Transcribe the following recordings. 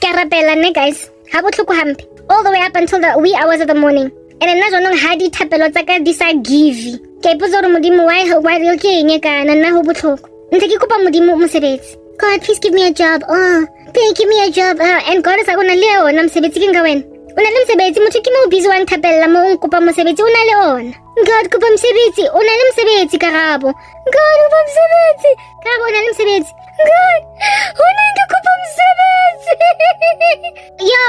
Karapela ne guys. Ha botlhoko hampe. All the way up until the wee hours of the morning. And nna jonong ha di thapelo tsa ka di sa give. Ke ipotsa gore modimo why re ke eng kana nna ho botlhoko. Ntse ke kopa modimo mosebetsi. God, please give me a job. Oh, please give me a job. And God is like, ona le ona mosebetsi ke nga wena. Ona le mosebetsi motho ke mo busy wa nthapella mo nkopa mosebetsi ona le ona. God, kopa mosebetsi. Ona le mosebetsi Karabo. God, kopa mosebetsi. Karabo ona le mosebetsi. God, ona ke kopa mosebetsi. Yo,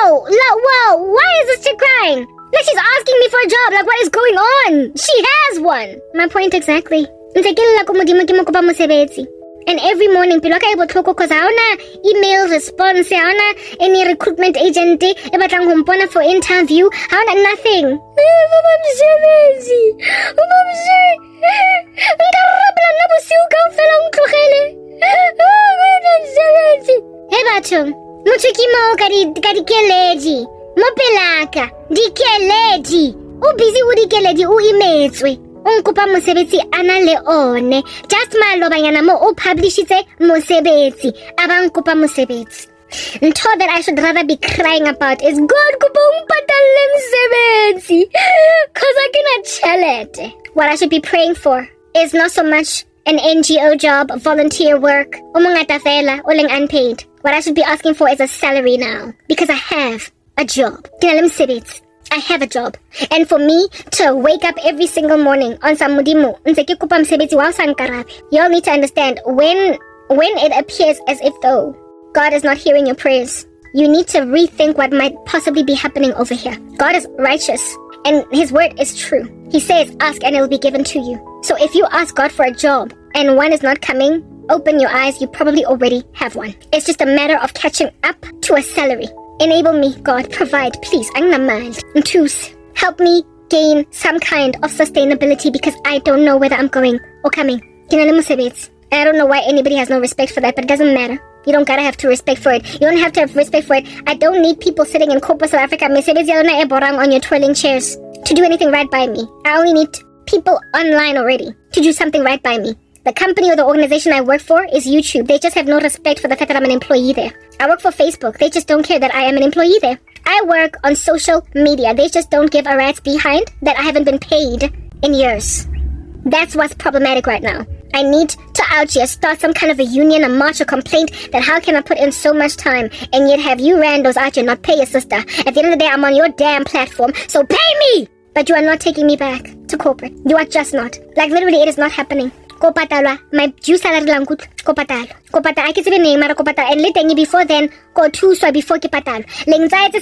wow, why is this chick crying? Like she's asking me for a job. Like what is going on? She has one. My point exactly. Ntse ke lla ko modimo ke mo kopa mosebetsi. And every morning, pilo ka botlhoko cause haona email response, haona any recruitment agent e batlang ho mpona for interview, haona nothing. Baba msebetsi. Baba msebetsi. Nkarabela na bosiu kaofela o ntlogele. Msebetsi. Hey batho, motho ke mo ka dikeledi. Mo pelaka, dikeledi. O busy o dikeledi o imetswe. Unkopa mosebetsi ana le one. Just malobanyana mo o publishitse mosebetsi. Abang kopa mosebetsi. Ntho that I should rather be crying about is God kopa umpatalle mosebetsi. Cause I cannot tell it. What I should be praying for is not so much an NGO job, volunteer work, o mongata fela, o leng unpaid. What I should be asking for is a salary now. Because I have a job. Ke na le mosebetsi. I have a job. And for me to wake up every single morning on some modimo, y'all need to understand when it appears as if though God is not hearing your prayers, you need to rethink what might possibly be happening over here. God is righteous and his word is true. He says, ask and it will be given to you. So if you ask God for a job and one is not coming, open your eyes, you probably already have one. It's just a matter of catching up to a salary. Enable me, God, provide, please. I'm not mad. And choose. Help me gain some kind of sustainability because I don't know whether I'm going or coming. I don't know why anybody has no respect for that, but it doesn't matter. You don't gotta have to respect for it. You don't have to have respect for it. I don't need people sitting in corporate South Africa on your twirling chairs to do anything right by me. I only need people online already to do something right by me. The company or the organization I work for is YouTube. They just have no respect for the fact that I'm an employee there. I work for Facebook. They just don't care that I am an employee there. I work on social media. They just don't give a rat's behind that I haven't been paid in years. That's what's problematic right now. I need to out here start some kind of a union, a march, a complaint that how can I put in so much time and yet have you randos out here not pay your sister. At the end of the day, I'm on your damn platform, so pay me! But you are not taking me back to corporate. You are just not. Like literally, it is not happening. Kopatalwa, my due salary lang kut kopatalo. Kopata, I can say name mara kopata and later before then go two so before ki patalo. Lengzaite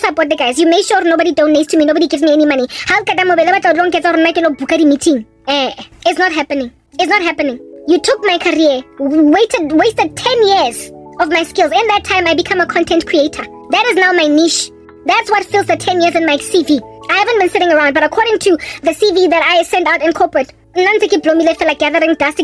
support guys. You make sure nobody donates to me, nobody gives me any money. How can I long get or bukari meeting? It's not happening. It's not happening. You took my career, wasted 10 years of my skills. In that time I become a content creator. That is now my niche. That's what fills the 10 years in my CV. I haven't been sitting around, but according to the CV that I sent out in corporate, gathering dust,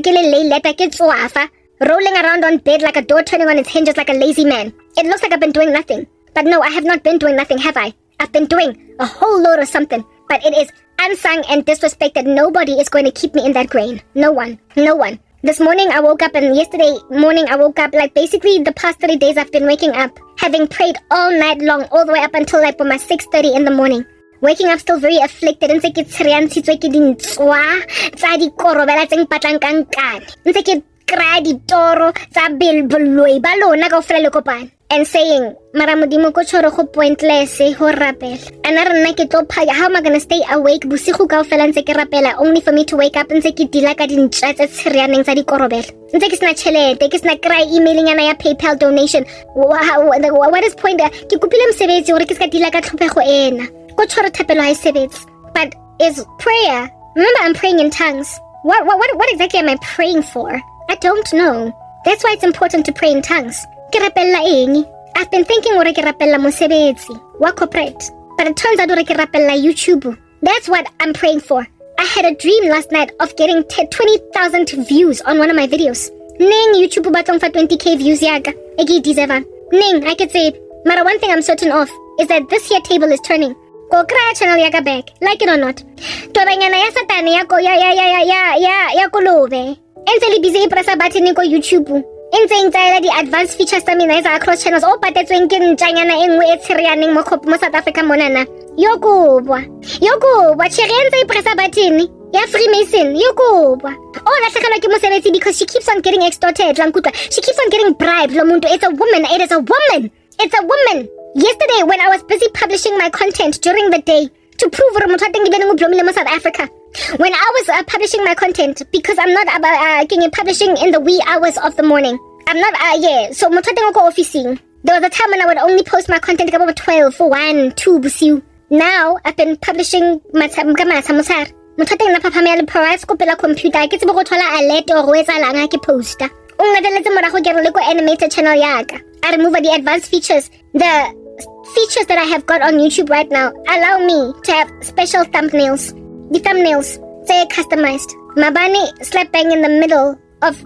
rolling around on bed like a door turning on its hinges like a lazy man. It looks like I've been doing nothing. But no, I have not been doing nothing, have I? I've been doing a whole load of something. But it is unsung and disrespected. Nobody is going to keep me in that grain. No one. No one. This morning I woke up and yesterday morning I woke up like basically the past 30 days I've been waking up. Having prayed all night long, all the way up until like 6:30 in the morning. Waking up still very afflicted. Ntse ke tsriantshitswe ke dintswa tsa di korobela tse mpatlang ka nkane. Ntse ke kry ditoro tsa belboloi ba lona kaofela le kopane. And saying, Mara modimo ko tshwere go pointless ho rapela. And rena ke tlo phaya, how am I gonna stay awake bosigo kaofela ntse ke rapela only for me to wake up ntse ke dila ka dintswa tse tsrianeng tsa di korobela. Ntse ke sna tšhelete, ke sna kry emailing ana ya PayPal donation. What is point? Ke kopile mosebetsi hore ke ska dila ka tlhopego ena. But is prayer, remember I'm praying in tongues. What exactly am I praying for? I don't know. That's why it's important to pray in tongues. I've been thinking ore ke rapella mosebetsi wa corporate, but it turns out ore ke rapella YouTube. That's what I'm praying for. I had a dream last night of getting 20,000 views on one of my videos. Ning YouTube batong for 20k views yaga. Egi deserve. Ning, I could say it. But one thing I'm certain of is that this here table is turning. Go cry channel yaga back, like it or not. Tobanyana ya satani ya ko ya kolobe. Enseli busy pressa button ko YouTube. Insane the advanced features tsa mina is across channels o patetsweng ke ntjanyana e nngwe e tshirianeng mo South Africa monana. Yokubwa Chirenza pressa button ya Freemason yokubwa. Oh, lahlekhelwa ke mosebetsi because she keeps on getting extorted lankutwa. She keeps on getting bribed lo muntu. It's a woman. It is a woman. It's a woman. Yesterday when I was busy publishing my content during the day to prove South Africa. When I was publishing my content, because I'm not publishing in the wee hours of the morning. I'm not, so officing. There was a time when I would only post my content about 12 for 1, 2 busiu. Now, I've been publishing my samusar. Mothateng na papamela price ko pela computer ke tsebo go thola alert or wetsa langa ke poster. Ungadeletse morago ke re le ko animated channel yaka. I remove the advanced features. The features that I have got on YouTube right now allow me to have special thumbnails. The thumbnails, they're customized. Mabani slap bang in the middle of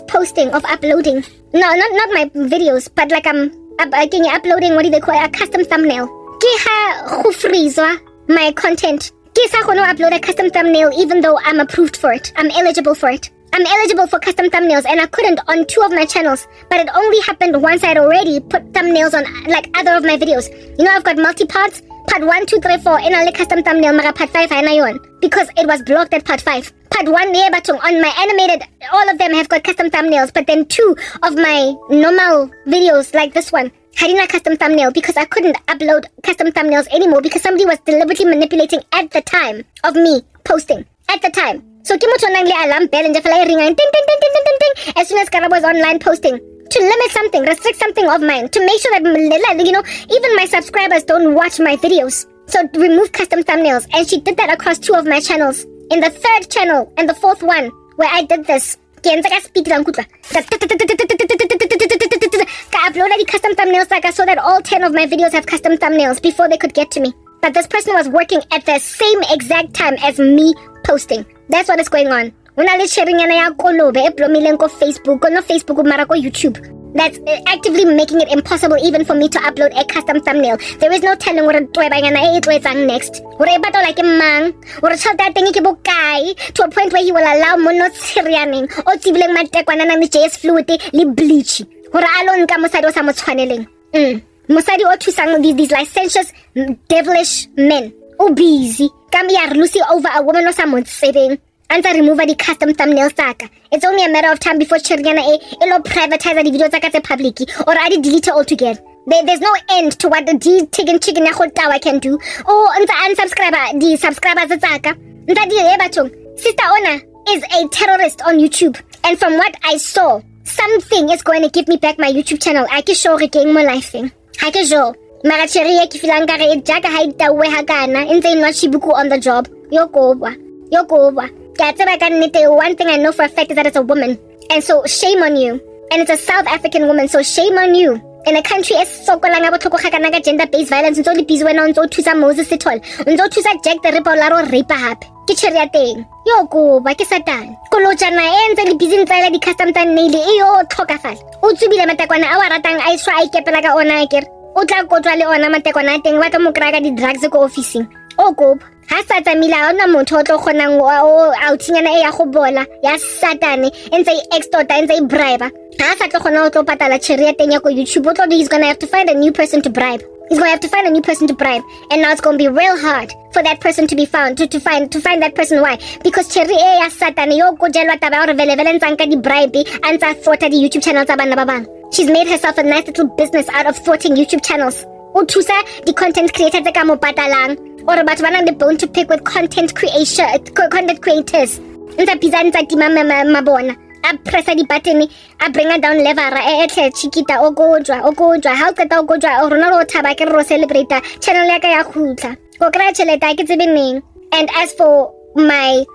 posting, of uploading. No, not my videos, but like I'm uploading, what do they call it, a custom thumbnail. Kiha khufrizwa my content. Kisa kono upload a custom thumbnail even though I'm approved for it. I'm eligible for it. I'm eligible for custom thumbnails and I couldn't on 2 of my channels, but it only happened once I'd already put thumbnails on like other of my videos. You know, I've got multi-parts, part 1, 2, 3, 4, and I'll custom thumbnail mara part 5 because it was blocked at part 5. Part 1 on my animated, all of them have got custom thumbnails, but then 2 of my normal videos like this one had a custom thumbnail because I couldn't upload custom thumbnails anymore because somebody was deliberately manipulating at the time of me posting. At the time. So kimoto nang le alarm bell and jafala ring ting ting ting ting ting ting as soon as Karabo was online posting to limit something, restrict something of mine, to make sure that even my subscribers don't watch my videos. So remove custom thumbnails, and she did that across 2 of my channels. In the 3rd channel and the 4th one where I did this, I uploaded the custom thumbnails so that all 10 of my videos have custom thumbnails before they could get to me. But this person was working at the same exact time as me posting. That's what is going on. When I sharing Facebook, not Facebook, marako YouTube. That's actively making it impossible even for me to upload a custom thumbnail. There is no telling what I'm next. What about like a man? What a that thing to a point where he will allow monot sirianing or tibiling my tekwana and the JS fluid li bleach. What alone kamusado samotwaneling. Musadi or to sang these licentious, devilish men. Busy. Come here, Lucy over a woman or someone saving. And I remove the custom thumbnail saka. It's only a matter of time before Chiriana ilo privatize the videos saka public or I delete it altogether. There's no end to what the chicken I can do. Oh, and the unsubscriber, the subscribers saka. Sister Ona is a terrorist on YouTube. And from what I saw, something is going to give me back my YouTube channel. I can show again my life thing. I can show. Maracheria kifilangare jaga haita wehagana insane not shibuku on the job. Yokoba. One thing I know for a fact is that it's a woman. And so shame on you. And it's a South African woman, so shame on you. In a country as sokolanga botokokakanaga gender-based violence unzo libizwena unzo tusa Moses itol. Unzo tusa Jack the Ripper laro ripa hap. Kicheria thing. Yokoba ke satan. Kolojana enze libizin tsala di custom thumbnail iyo tlhokafala. Utsubile matakwana awaratang I try kepelaga ona akere. Utla kotwa le ona matekwana teng ba tlo mo kraka di drugs ko officing. Go. Ha sa tsamila ona motho o tlo kgonang o outsinyana e ya go bola ya satane entse extorta entse bribe. Ha sa tlo kgona o tlo patala cherry teng ya ko YouTube he's going to have to find a new person to bribe. He's going to have to find a new person to bribe, and now it's going to be real hard for that person to be found to find that person. Why? Because cherry e ya satane yo go jelwa taba o vele ntsanka di bribe antsa thwata di YouTube channels tsa bana ba bang. She's made herself a nice little business out of thwarting YouTube channels. Uthusa the content creators tse ka mo patalang or batho ba nang le bone to pick with content creators. Ntsa bizantsa tima mabona. A pressa di button, a bring her down lever, chiquita, o godra, how could thou godra, or no tabak ro celebrate channel like a yahuta. Congratulate, I get the name. And as for my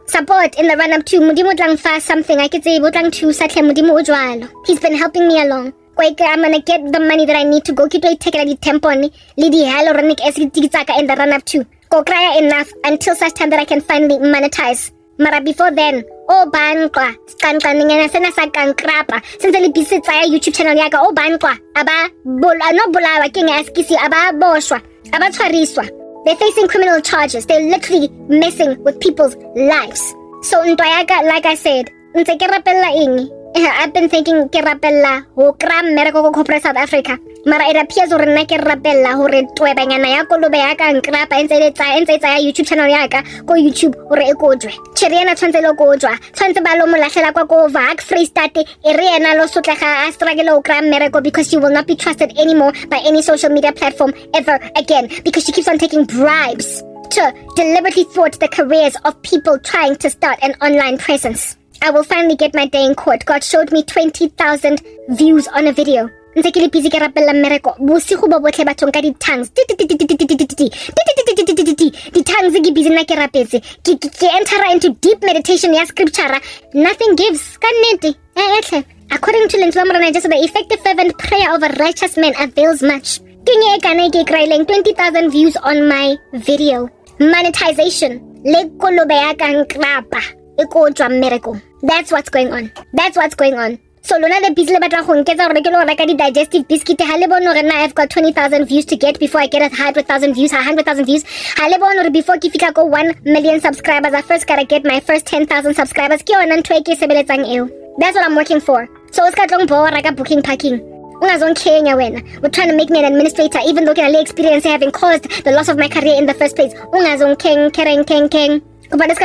support in the run up to Mudimutlang fast something, I could say Butlang to Satle Mudimu Ujwalo. He's been helping me along. I'm gonna get the money that I need to go keep take the tempon, Lady Haloranic Esitaka in the run up to. Go cry enough until such time that I can finally monetize. Mara before then, bankwa, skankaninga sana sa kankrapa. Since the bisit sa YouTube channel yaga, bankwa, aba no bulawa king askisi, aba boshwa, aba twariswa. They're facing criminal charges. They're literally messing with people's lives. So ntoyaga, like I said, ntekerapella ingi. I've been thinking ke rapella ho kra mmereko ko corporate South Africa. Mara it appears hore nna ke rapella hore twebanyana ya kolobe ya ka nkrapa entse tsa YouTube channel ya ka ko YouTube hore e kojwe. Cheriana tshwantse lo kojwa. Tshwantse ba lo molahlela kwa ko Vak Free State e re ena lo sotlega a struggle ho kra mmereko because she will not be trusted anymore by any social media platform ever again because she keeps on taking bribes to deliberately thwart the careers of people trying to start an online presence. I will finally get my day in court. God showed me 20,000 views on a video. Ntse ke le busy ke rapella mmereko. Bosigo bo botlhe bathong ka di-tongues. Di-tongues ke busy na ke rapetse. Ke enter into deep meditation ya scripture. Nothing gives. Ka nnete. According to Lentswe Morana, just the effective fervent prayer of a righteous man avails much. Kenye e kana ke kraileng 20,000 views on my video. Monetization. Le kolobe ya ka nkrapa. That's what's going on. So lona the busy le batla go nketsa gore ke lo reka di digestive biscuit ha le bone gore na I've got 20,000 views to get before I get 100,000 views. Ha le bone gore before ke fika go 1 million subscribers I first gotta get my first 10,000 subscribers. Ke yona ntwe ke sebeletsang eo. That's what I'm working for. So it's got long bora ka booking packing. Ungazongkenya wena. We're trying to make me an administrator even though I experience having caused the loss of my career in the first place. Ungazongkeng keng. Kuba let's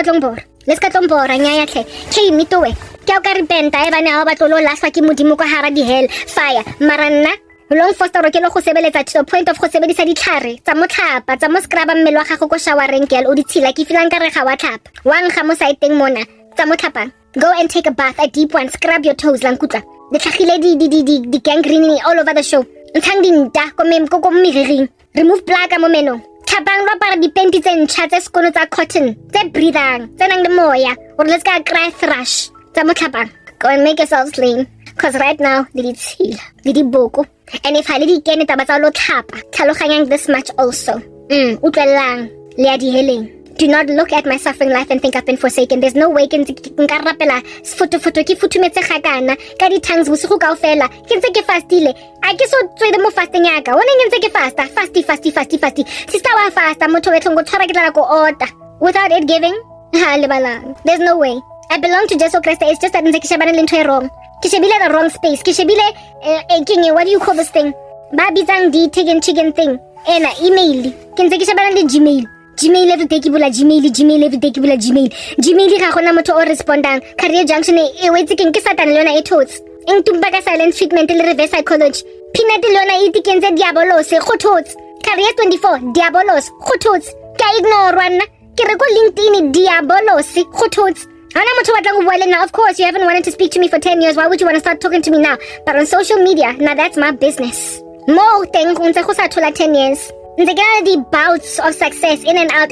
ka tlombora nyaya tle ke mitowe ke o ka repenta e bana ha ba tlolo laswa ke modimo kwa hara di hell fire maranna long foster ke lo go sebeletsa to the point of go sebedisa ditlhare tsa motlhapa tsa mo scrubba mmele wa gago go showereng girl o di tshila ke filang ka re ga wa tlhapa wang ga mo saiteng mona tsa motlhapa go and take a bath, a deep one, scrub your toes lang kutla the tlhagile di gangrene all over the show ntshang dinta ko mmiring remove plaque mo menong Tabang lo para dipenti tse ntšha tse sekono tsa cotton tse breathang tse nang le moya or let's go cry thrush tsa motlhapang. Go and make yourselves lean because right now le ditshila le diboko and if ha le di kene taba tsa lo tlhapa tlhaloganyang this much also utlwelang le ya diheleng. Do not look at my suffering life and think I've been forsaken. There's no way nka rapela foto ke futumetse gakana ka di tongues bosigo kaofela ke ntse ke fastile a ke so tswele mo fasting yaka wona ke ntse ke fasti sister wa fasta motho wetlongo tshwara ke tla go order without it giving lebalang. There's no way. I belong to Jesus Christ. It's just that ntse ke shebana le ntho e wrong ke shebile the wrong space ke shebile what do you call this thing ba bitsang di chicken thing ena email ke ntse ke shebana le Gmail every day ke bula Gmail every day ke bula Gmail ga gona motho o respondang career junction e wetse ke satane le yona e thots eng tumba ka silent treatment le reverse psychology peanut le yona e tikenze diabolose go thots career 24 diabolos go thots ka ignore wana ke re ko LinkedIn diabolose go thots ana motho batlang go bua le nna. Of course you haven't wanted to speak to me for 10 years. Why would you want to start talking to me now? But on social media now that's my business. Mo teng go ntse go sa thola 10 years. The bouts of success in and out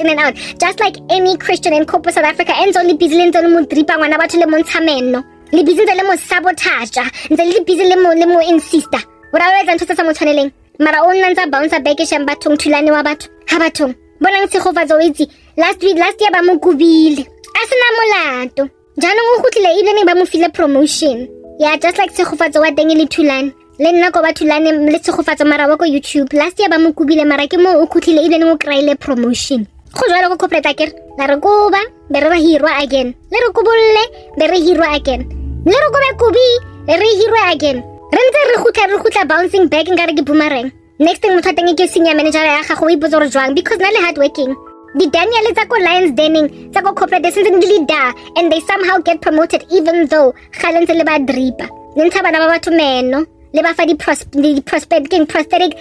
just like any Christian in corporate South Africa ends only busy le ntse mo dripa ngwana batho le mo ntshameno le busy le mo sabotage ntse le busy le mo insister ora wa etsa ntse sa mo tshwaneleng mara o nna ntsa bounce back e shamba thong thulane wa batho ha bathong bona ntse go fatsa o itse last year ba mo kubile a sena molato jaanong o gutlile ile ba mo file promotion yeah just like se go fatsa wa teng le thulane le nna ko bathulane le tshegofatsa mara wa ko YouTube last year ba mo kubile mara ke mo o khutlile ile le mo kraile promotion go jwala go corporate akere la re go ba be re hirwa again le re kubulle be re hirwa again le re go be kubi re hirwa again re ntse re gutla bouncing back ngare ke boomerang next thing motho teng ke senior manager ya ga go ibotsa re jwang because na le hard working di Daniel tsa ko Lions Denning tsa ko corporate since ndili da and they somehow get promoted even though khalentse le ba dripa ntsha bana ba batho meno le ba fa di prosthetic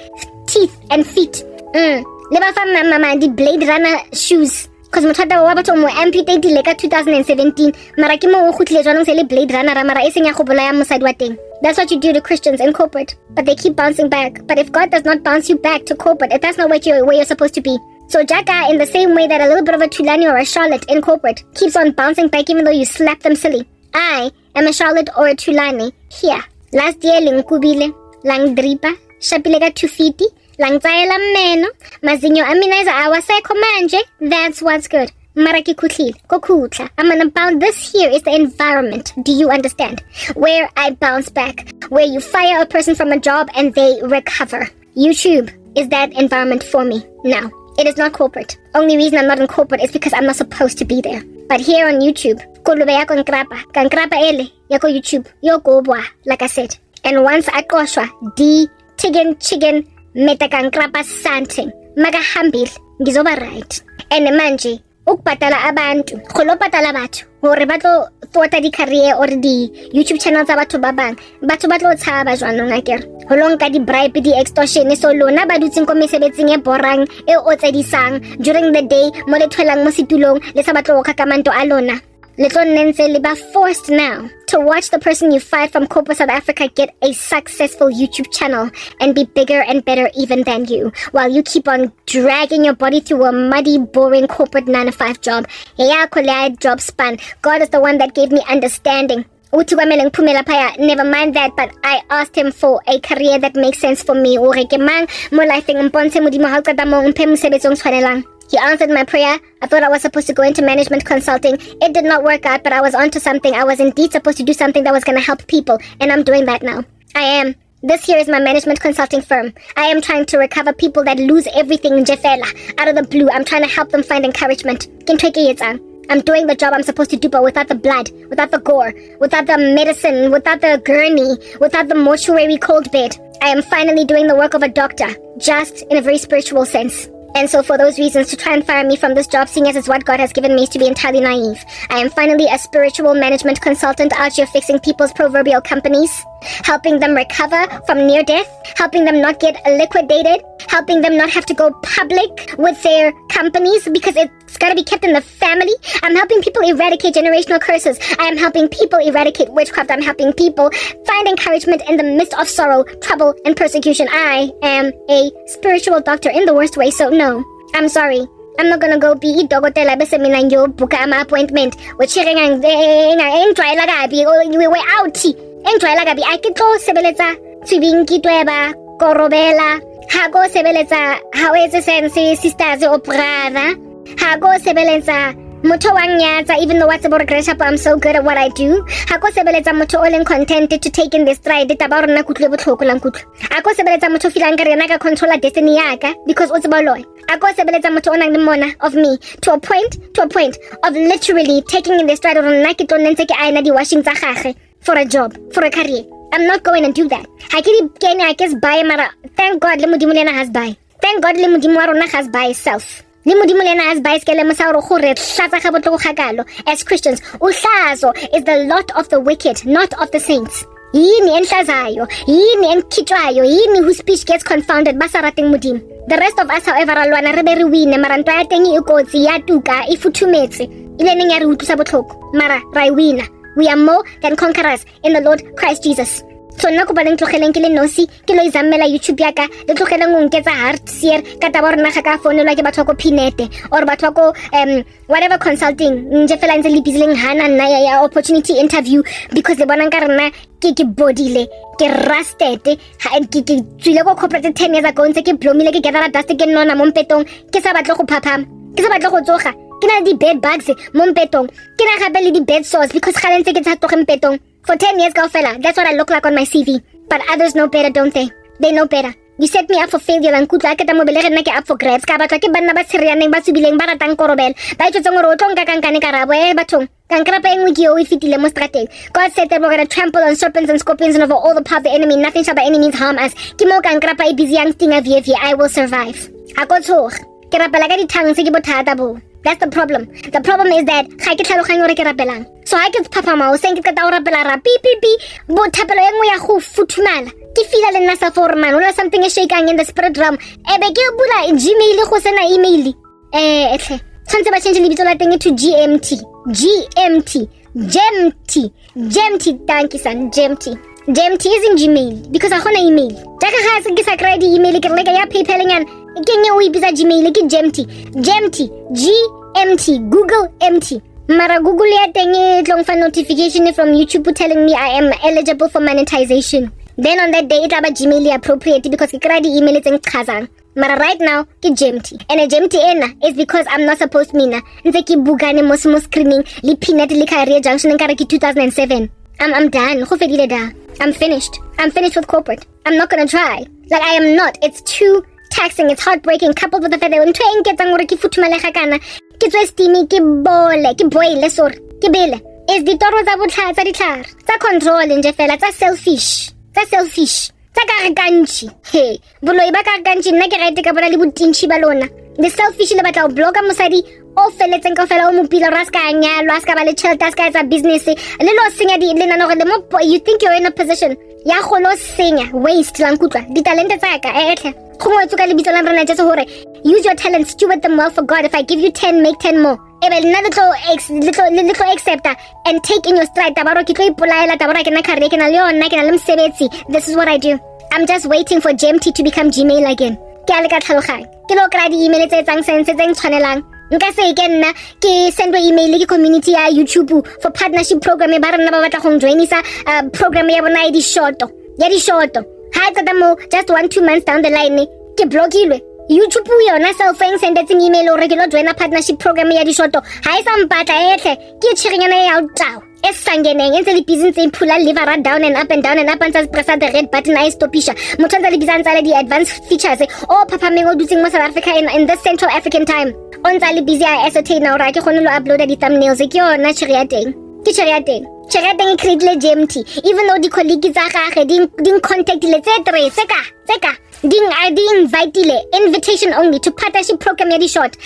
teeth and feet le ba fa mama di Blade Runner shoes cause mothata wa batho mo amputate le ka 2017 mara ke mo o gutlile jwanong se le Blade Runner mara e senya go bolaya mosadi wa teng. That's what you do to Christians in corporate, but they keep bouncing back. But if God does not bounce you back to corporate, if that's not where you're supposed to be. So Jaka, in the same way that a little bit of a Tulani or a Charlotte in corporate keeps on bouncing back even though you slap them silly, I am a Charlotte or a Tulani here. Last year lingkubile, lang dripa, shapile ka 250, lang tsayela meno, mazinyo aminizer awaseko manje. That's what's good. Maraki kutlil, kokutla. I'm gonna bounce. This here is the environment. Do you understand? Where I bounce back, where you fire a person from a job and they recover. YouTube is that environment for me now. It is not corporate. Only reason I'm not in corporate is because I'm not supposed to be there. But here on YouTube, Kolube ya kankrapa ele ya ko YouTube yo gobwa, like I said. And once aqoshwa di chicken meta kankrapa something magahambil ngizoba right. And manje ukubhatala abantu khulophatala batho hore batlo thota di career or di YouTube channels tsa batho ba bang batho batlo tshaba jwanong akere holong ka di bribe di extortion so lona ba dutseng ko mesebetsing e borang e otsedisang during the day mo le thwelang mo situlong le sa batlo ka kamanto a lona letlo nnense le ba forced now to watch the person you fight from corporate South Africa get a successful YouTube channel and be bigger and better even than you, while you keep on dragging your body through a muddy, boring corporate 9-to-5 job. Job span. God is the one that gave me understanding. Never mind that, but I asked him for a career that makes sense for me. He answered my prayer. I thought I was supposed to go into management consulting. It did not work out, but I was onto something. I was indeed supposed to do something that was going to help people, and I'm doing that now. I am. This here is my management consulting firm. I am trying to recover people that lose everything in Jefela, out of the blue. I'm trying to help them find encouragement. I'm doing the job I'm supposed to do, but without the blood, without the gore, without the medicine, without the gurney, without the mortuary cold bed. I am finally doing the work of a doctor, just in a very spiritual sense. And so for those reasons, to try and fire me from this job, seeing as it's what God has given me, is to be entirely naive. I am finally a spiritual management consultant out here fixing people's proverbial companies, helping them recover from near death, helping them not get liquidated, helping them not have to go public with their companies because it's got to be kept in the family. I'm helping people eradicate generational curses. I am helping people eradicate witchcraft. I'm helping people find encouragement in the midst of sorrow, trouble, and persecution. I am a spiritual doctor in the worst way, so no, I'm sorry. I'm not gonna go be dogotela bese mina book ama appointment. We're out. I can go sebeletsa tsibingitweba korobela ha go sebeletsa ha wetse sense sisters o brother ha go sebeletsa motho wa nyatsa even though what's about Grace I'm so good at what I do ha go sebeletsa motho all in contented to take in this stride taba rona kutlwe botlhoko la nkutlo a go sebeletsa motho filang ka rena ka controller destiny yaka because o tseba loy a go sebeletsa motho ona le mona of me to a point of literally taking in this stride rona ke tlonne ke aina di washing tsa gagwe for a job, for a career. I'm not going to do that. I guess buy mara. Thank God le modimo lena has buy. Thank God le modimo wa rona has buy self. Le modimo lena has buy skele mosao go re hlatsa ga botlo gakalo. As Christians, uhlazo is the lot of the wicked, not of the saints. Yini enhlazayo, yini enkitwayo, yini whose speech gets confounded basarating modimo. The rest of us however alwana re be re wine mara ntwa ya teng e kotsi ya tuka e futhumetse. Ile neng ya re utlwisa botlhoko mara ra wina. We are more than conquerors in the Lord Christ Jesus. So nna ko baleng tlogeleng ke le nosi ke lo izamela YouTube yaka le tlogeleng o nketsa heart seer ka taba rona ga ka founelwa ke batho ko pinete or batho ko whatever consulting nje fela ntse le busy leng hana nna ya opportunity interview because le bona nka rena ke bodile ke rusted ke tswile ko corporate 10 years ago ntse ke blomile ke gather dust ke nona mo mpetong ke sa batle go phaphama ke sa batle go tsoga Kina di bed bugs mo mpetong. Kina gabe le di bed sores because galentse ke tsa toge mpetong. For 10 years kaofela, that's what I look like on my CV. But others know better, don't they? They know better. You set me up for failure and kutla ke tamo belege nna ke up for grabs ka batla ke banna ba tsirianeng ba subileng ba ratang korobela. Ba itse ngoro o tlonka kankane Karabo bathong. Kankra pa engwe ke o ifitile mo strateng. God said that we're going to trample on serpents and scorpions and over all the power of the enemy. Nothing shall by any means harm us. Ke mo kankra pa busy yang stinga via I will survive. Akotso. Ke rapela ka ditang se ke bothata bo. That's the problem. The problem is that ga ke tlhaloganya gore ke rapelang. So I get phapama o seng ke ka o rapela ra pi bo thapelo engwe ya go futhumala. Ke feel le nna sa for man. Or something is shaking in the spirit realm. Ebe ke bula Gmail go sena email. Etle. Tshwantse ba change lebitso la teng to GMT. Thank you son. GMT is in Gmail because I want an email. Jaka ga se ke sa credit email ke reka ya PayPal ngan. Ke nye o ibisa Gmail ke GMT, Google MT. Mara Google ya teng e tlong fa notification from YouTube telling me I am eligible for monetization. Then on that day it aba Gmail appropriate because ke credit email tseng khazang. Mara right now ke GMT. And a GMT ena is because I'm not supposed mina. Nze ke bugane mo screening li peanut li career junction nkare ke 2007. I'm done. Go fedile da. I'm finished with corporate. I'm not gonna try. Like I am not. It's too taxing, it's heartbreaking, coupled with the fact that when ke futhumala ga kana ke tswe steamy ke boile sorry ke bele is ditoro tsa botlhaya tsa ditlhare tsa control nje fela tsa selfish tsa karakanchi he boloi ba karakanchi nna ke rete ka bona le botintshi ba lona the selfish le batla o bloka mosadi o feletseng ka fela o mopila ra ska nyalwa ska ba le chelta ska tsa business le lo senya di le nana gore mo you think you're in a position ya go lo senya waste lang kutwa di talente tsa ka etle go mo tsoka le bitso la rena tse hore use your talents, steward them well for God. If I give you 10, make 10 more. Ebe nna little accepta and take in your stride. Tabaro ki tlo ipolaela tabara ke na career ke na le yona ke na le mosebetsi. This is what I do. I'm just waiting for GMT to become Gmail again. Ke a le ka tlhaloganya. Ke lo kry di-email tse tsang sense tse tshwanelang. Nka se ke nna ke send email ke community ya YouTube for partnership program ba rena ba batla go joinisa program ya bona ya di shorto. Ha tsata mo just 1-2 months down the line ke blokilwe. YouTube yona self-eng sendetseng email o re ke lo joina partnership program ya di shorto. Ha isa mpatla etle ke tshirinyana ya utao. Esangeneng entse le busy ntse phula liver down and up and ntse press the red button I stopisha. Motho ntse le busy ntse di advanced features o papa mengo dutseng mo South Africa in this Central African time. On ntse le busy a ascertain now ra ke gone lo upload di thumbnails ke yona tshiri ya teng. Ke tshiri ya teng. Tshiri ya teng e create le GMT even though di colleagues tsa gagwe di contact le tse 3 tseka di invite le invitation only to partnership program ya di short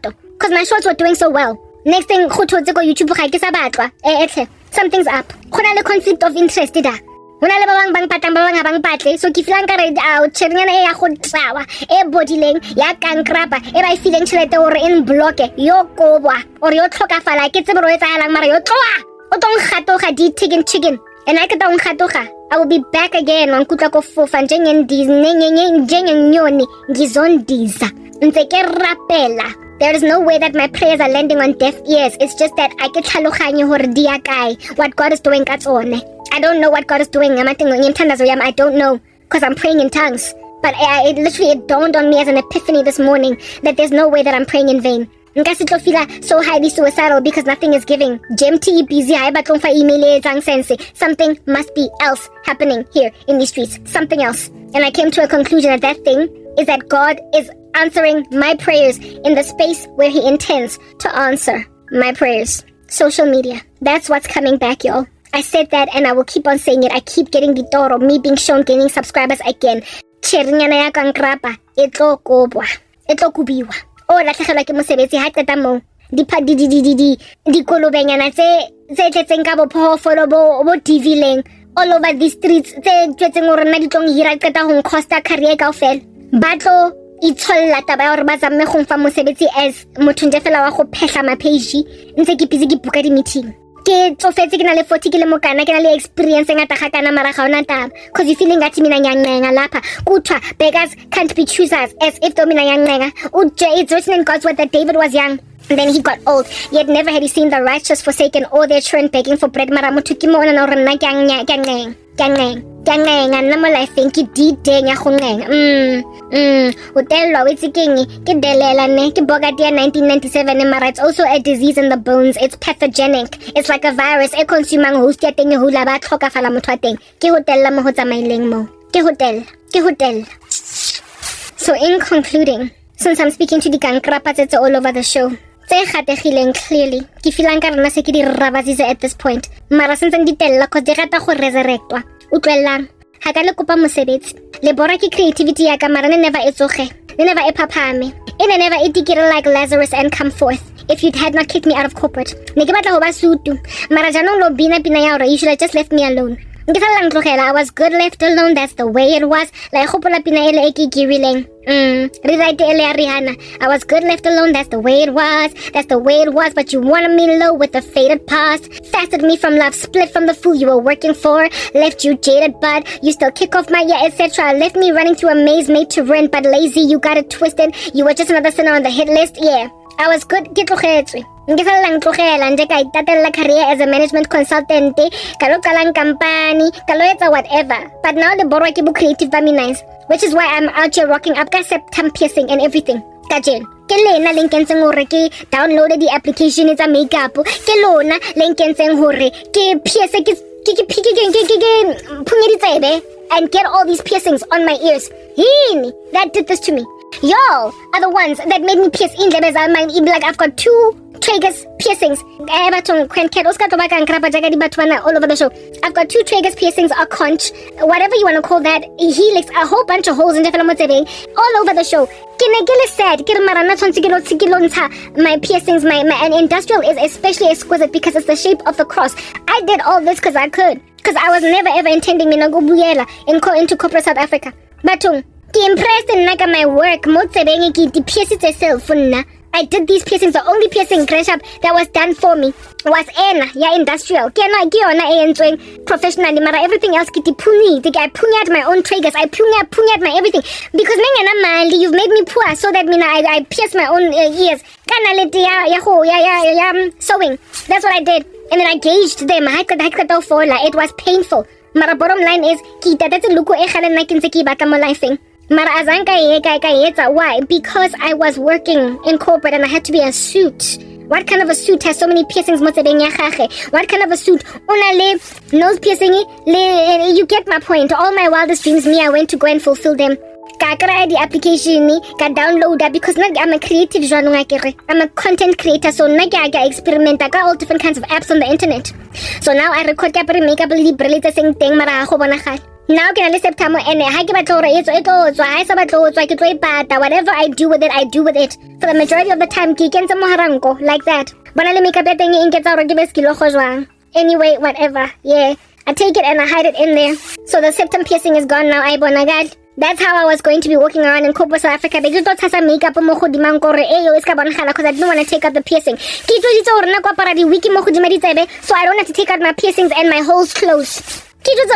because my shorts were doing so well. Next thing go thotse go YouTube ga ke sa batlwa etle something's up gona le conflict of interest da hona le ba bang patang ba bang ga bang patle so ke feelang ka re tshirinyana e ya go tsawa e bodileng ya kankrapa e ba e feeling tšhelete gore in block yo kobwa or yo tlhokafala ke tsebe ro etsalang mara yo tloa o tong gatoga di chicken and I ka tong gatoga I will be back again on kutla ko fofa njengenyoni ngizondiza ntse ke rapela. There is no way that my prayers are landing on deaf ears. It's just that I get tlhaloganye hore di ya kae what God is doing ka tsone. I don't know what God is doing. I don't know because I'm praying in tongues. But it dawned on me as an epiphany this morning that there's no way that I'm praying in vain. Nka se tlo feel so highly suicidal because nothing is giving. GMT busy ha ba tlong fa email e tsang sense. Something must be else happening here in these streets. Something else. And I came to a conclusion that thing is that God is answering my prayers in the space where he intends to answer my prayers. Social media. That's what's coming back, y'all. I said that and I will keep on saying it. I keep getting the door of me being shown gaining subscribers again. Cherinyana ya kankrapa. Etlo kobwa. Etlo kubiwa. O latlhegelwa ke mosebetsi ha qeta mo. Di kolobenyana tse tletseng ka bophofolo bo divileng all over the streets tse tswetseng gore nna di tlong hira qeta go costa career kaofela. Batlo itsholla taba ya gore ba zamme go mfa mosebetsi as motho nje fela wa go phehla mapage ntse ke busy ke buka di meeting. Ke tsofetse ke na le 40 ke le mokana ke na le experience ngata ga kana mara ga ona taba because you feeling ngathi mina nyancenga lapha kuthiwa beggars can't be choosers as if though mina nyancenga it's written in God's word that David was young and then he got old yet never had he seen the righteous forsaken or their children begging for bread mara motho ke mo ona no rena kangeng nna mo life ke di deng ya go ngenga o tello itse keng ke delela ne ke bogati ya 1997 mara it's also a disease in the bones. It's pathogenic. It's like a virus e consumang host ya teng hula ba tlhokafala motho a teng ke hotella mo go tsamaileng mo ke hotel. So in concluding, since I'm speaking to the kankrapats all over the show tse gategileng clearly ke feelang ka rena se ke di rabazise at this point mara since di tella cause di rata go resurrectwa utlwelang ha ka le kopa mosebetsi le bora ke creativity ya ka mara ne never etsoge ne never e phaphame ene never e tikire like Lazarus and come forth if you had not kicked me out of corporate ne ke batla go ba sutu mara janong lo bina ya gore you should have just left me alone. I was good left alone. That's the way it was. Like rewrite Rihanna. I was good left alone. That's the way it was. That's the way it was. But you wanted me low with a faded past. Fasted me from love. Split from the fool you were working for. Left you jaded, but you still kick off my yeah, etc. Left me running to a maze made to rent, but lazy. You got it twisted. You were just another sinner on the hit list. Yeah, I was good. Career as a management consultant, company, whatever. But now the borwa ke creative by me nice, which is why I'm out here rocking up septum piercing and everything. Kajel. Ke lena lenkentseng hore ke downloaded the application it's a makeup. Ke lona lenkentseng hore ke pierce ke and get all these piercings on my ears. That did this to me. Y'all are the ones that made me pierce in the mine. Like I've got two tragus piercings. All over the show. I've got 2 tragus piercings, a conch, whatever you want to call that, helix, a whole bunch of holes in all over the show. Sad. My piercings, and industrial is especially exquisite because it's the shape of the cross. I did all this because I could. Because I was never ever intending me to go into corporate South Africa. But impressed in my work. I did these piercings. The only piercing that was done for me was industrial. Professionally, but everything else I punyat my own tragus. I punyat my everything. Because you've made me poor so that I pierce my own ears. Sewing. That's what I did. And then I gauged them. It was painful. But bottom line is, why? Because I was working in corporate and I had to be a suit. What kind of a suit has so many piercings? What kind of a suit? Nose piercing? You get my point. All my wildest dreams, I went to go and fulfill them. The application, download that because I'm a creative genre. I'm a content creator, so I experiment. I got all different kinds of apps on the internet. So now I record makeup, now can I September and whatever I do with it. For the majority of the time, like that. Anyway, whatever. Yeah. I take it and I hide it in there. So the septum piercing is gone now. That's how I was going to be walking around in corporate South Africa. They just don't have makeup because I didn't want to take out the piercing. So I don't have to take out my piercings and my holes closed. Creative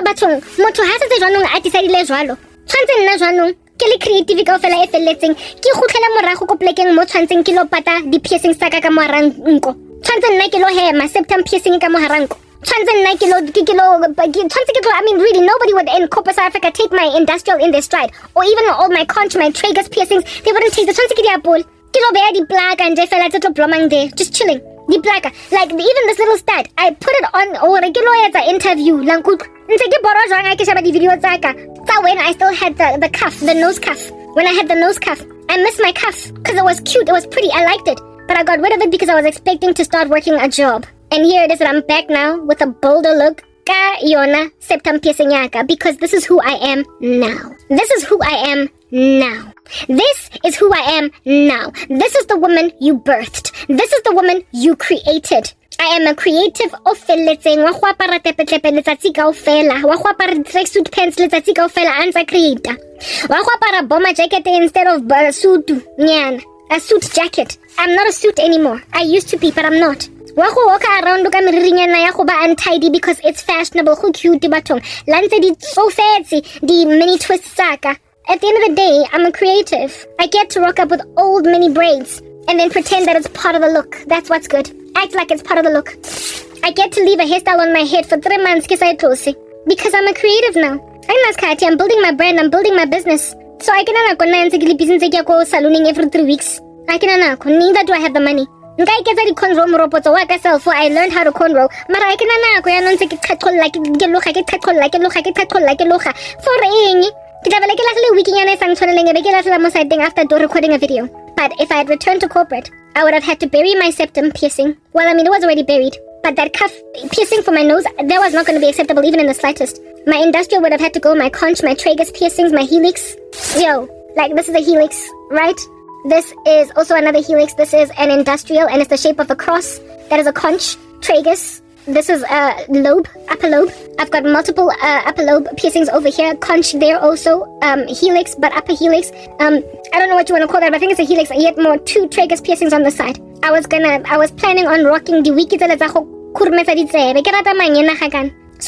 ka fela e felletseng ke gutlela morago go plekeng mo tshwantseng ke lo pata di piercings tsa ka moharanko tshwantseng nna ke lo hema septum piercing ka moharanko tshwantseng nna ke lo I mean really nobody would in corporate South Africa take my industrial in their stride or even all my conch, my tragus piercings. They wouldn't take the tshwantseng ke di apole ke lo beya di plaka nje fela tse tlo blomang there just chilling di plaka like even this little stud I put it on or ke lo etsa interview lankutlo when I still had the cuff, the nose cuff. When I had the nose cuff, I missed my cuff because it was cute, it was pretty, I liked it. But I got rid of it because I was expecting to start working a job. And here it is that I'm back now with a bolder look. Septum piercing because this is who I am now. This is who I am now. This is who I am now. This is the woman you birthed. This is the woman you created. I am a creative of felletseng wa go apara tepetlepe letsatsi kaofela wa go apara tracksuit pants letsatsi kaofela anza creator wa go apara bomber jacket instead of a suit jacket. I'm not a suit anymore. I used to be but I'm not. Wa go walk around ka meririnyana ya go ba untidy because it's fashionable go cute batong lantse di so fancy di mini twists tsaka. At the end of the day, I'm a creative. I get to rock up with old mini braids and then pretend that it's part of the look. That's what's good. Act like it's part of the look. I get to leave a hairstyle on my head for 3 months because I'm a creative now. I'm building my brand, I'm building my business. So I can salooning every 3 weeks. Neither do I have the money. I learned how to cornrow. After recording a video. But if I had returned to corporate, I would have had to bury my septum piercing. Well, I mean, it was already buried. But that cuff piercing for my nose, that was not going to be acceptable even in the slightest. My industrial would have had to go, my conch, my tragus piercings, my helix. This is a helix, right? This is also another helix. This is an industrial, and it's the shape of a cross. That is a conch, tragus. This is a lobe, upper lobe. I've got multiple upper lobe piercings over here. Conch there also. Helix, but upper helix. I don't know what you want to call that, but I think it's a helix. Yet more 2 tragus piercings on the side. I was planning on rocking the wiki so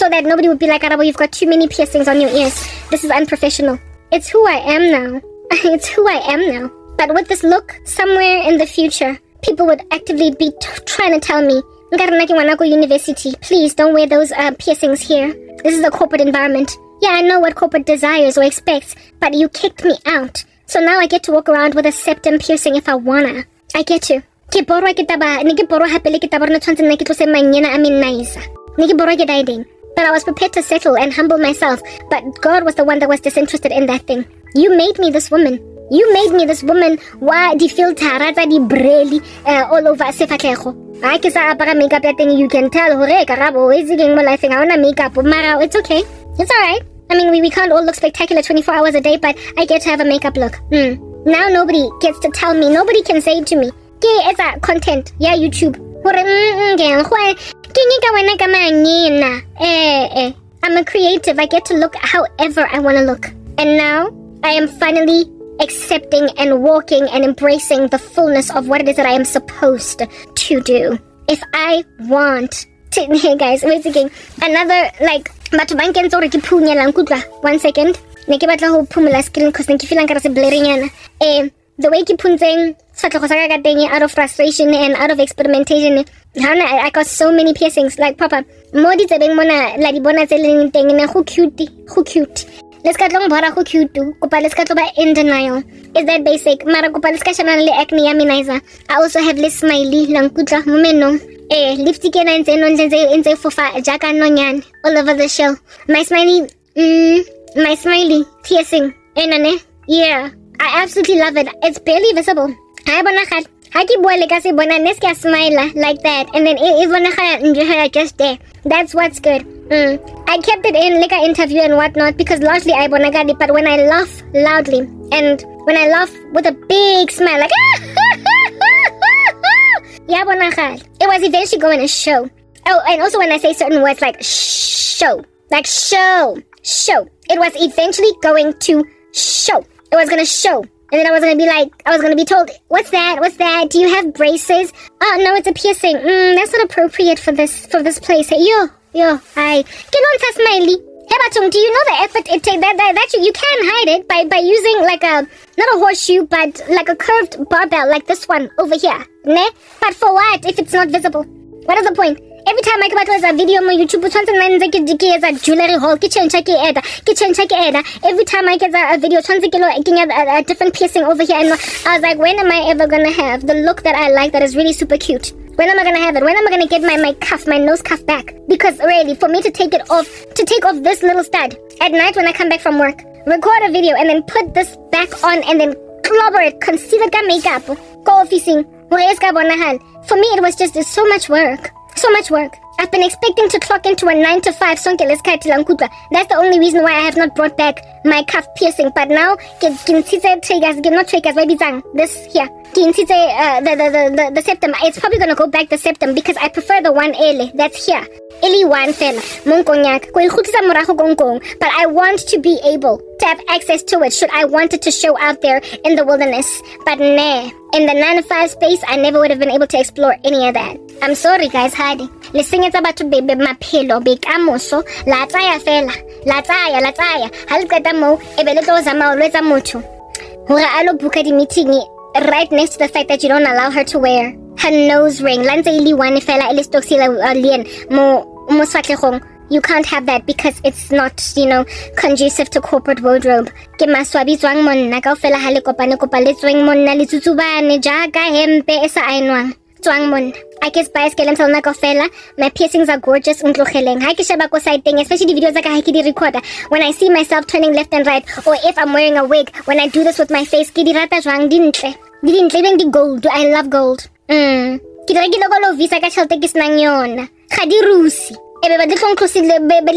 that nobody would be like, Karabo, you've got too many piercings on your ears. This is unprofessional. It's who I am now. It's who I am now. But with this look, somewhere in the future, people would actively be trying to tell me, University, please don't wear those piercings here. This is a corporate environment. Yeah, I know what corporate desires or expects, but you kicked me out. So now I get to walk around with a septum piercing if I wanna. I get to. But I was prepared to settle and humble myself, but God was the one that was disinterested in that thing. You made me this woman. You made me this woman wa di filtera tsa di breli all over sefatlego. I ke sa apara makeup that thing, you can tell hore Karabo is getting more life I want makeup, mara it's okay. It's alright. I mean, we can't all look spectacular 24 hours a day, but I get to have a makeup look. Now nobody gets to tell me, nobody can say to me, ke etsa content, yeah, YouTube. I'm a creative. I get to look however I want to look. And now I am finally accepting and walking and embracing the fullness of what it is that I am supposed to do. If I want to, hey guys, wait a second. Another, like, but one second. Ne ke batla ho phumula screen cause ne ke feel nkare se blurring yana. The way ke phuntseng fatlego sa ka teng out of frustration and out of experimentation. I got so many piercings, like papa. Mo di tsebeng mona la di bona tse leng teng ne go cute. Let's get long bora go cute. Kopa let's get ba in denial. Is that basic? Mara kopa let's get le acne yaminizer. I also have less smiley lang kutla momeno. Lipstick ena entse fofa jaka nonyane all over the shell. My smiley piercing. Yeah, I absolutely love it. It's barely visible. Hi bonagat. Haki boy le kasi bona neska smile like that, and then even just there. That's what's good. I kept it in like an interview and whatnot because largely I bonagadi, but when I laugh loudly and when I laugh with a big smile, like yeah, bonagadi, it was eventually going to show. Oh, and also when I say certain words like show, it was eventually going to show. It was gonna show. And then I was gonna be told, what's that? Do you have braces? Oh no, it's a piercing. That's not appropriate for this place. Hey, yo, hi. Get on, smiley. Hey, Batung, do you know the effort it takes? That you can hide it by using like not a horseshoe, but like a curved barbell, like this one over here. Ne? But for what if it's not visible? What is the point? Every time I come out with a video on YouTube, a jewelry haul, every time I get a video, a different piercing over here, and I was like, when am I ever gonna have the look that I like that is really super cute? When am I gonna have it? When am I gonna get my nose cuff back? Because really, for me to take off this little stud at night when I come back from work, record a video and then put this back on and then clobber it, conceal the makeup, go officing. For me, it was just so much work. So much work. I've been expecting to clock into a 9 to 5 sonke lesikhathi lankutwa. That's the only reason why I have not brought back my cuff piercing. But now, not triggers, this here. The septum. It's probably gonna go back the septum because I prefer the one ele. That's here. Eli one fella. But I want to be able to have access to it should I want it to show out there in the wilderness. But nah. In the 9 to 5 space, I never would have been able to explore any of that. I'm sorry guys, hadi. Listen, it's about to be maphelo, big amoso, la tsaya fela, la tsaya. Halkata mo, ebeleto zama olwetsa motho. Hore alo buka di meeting right next to the fact that you don't allow her to wear her nose ring. Lanza ili one fela elistoxila alien mo swatlegong. You can't have that because it's not, conducive to corporate wardrobe. Ke maswabi tswang monna ka fela ha le kopane le tsweng monna le tsutsubane jaaka hempe e sa ainwang. Tswang monna. I guess bias ke lemsa lona ka fela. My piercings are gorgeous untlogeleng. Ha ke sheba ko side thing, especially the videos like ha ke di recorder. When I see myself turning left and right, or if I'm wearing a wig, when I do this with my face, ke di rata jwang dintle. Di dintle beng di gold. I love gold. Ke di rekile ko lo visa ka tšhelete ke senang yona. Ga di rusi. Ebe ba di tlontlosile be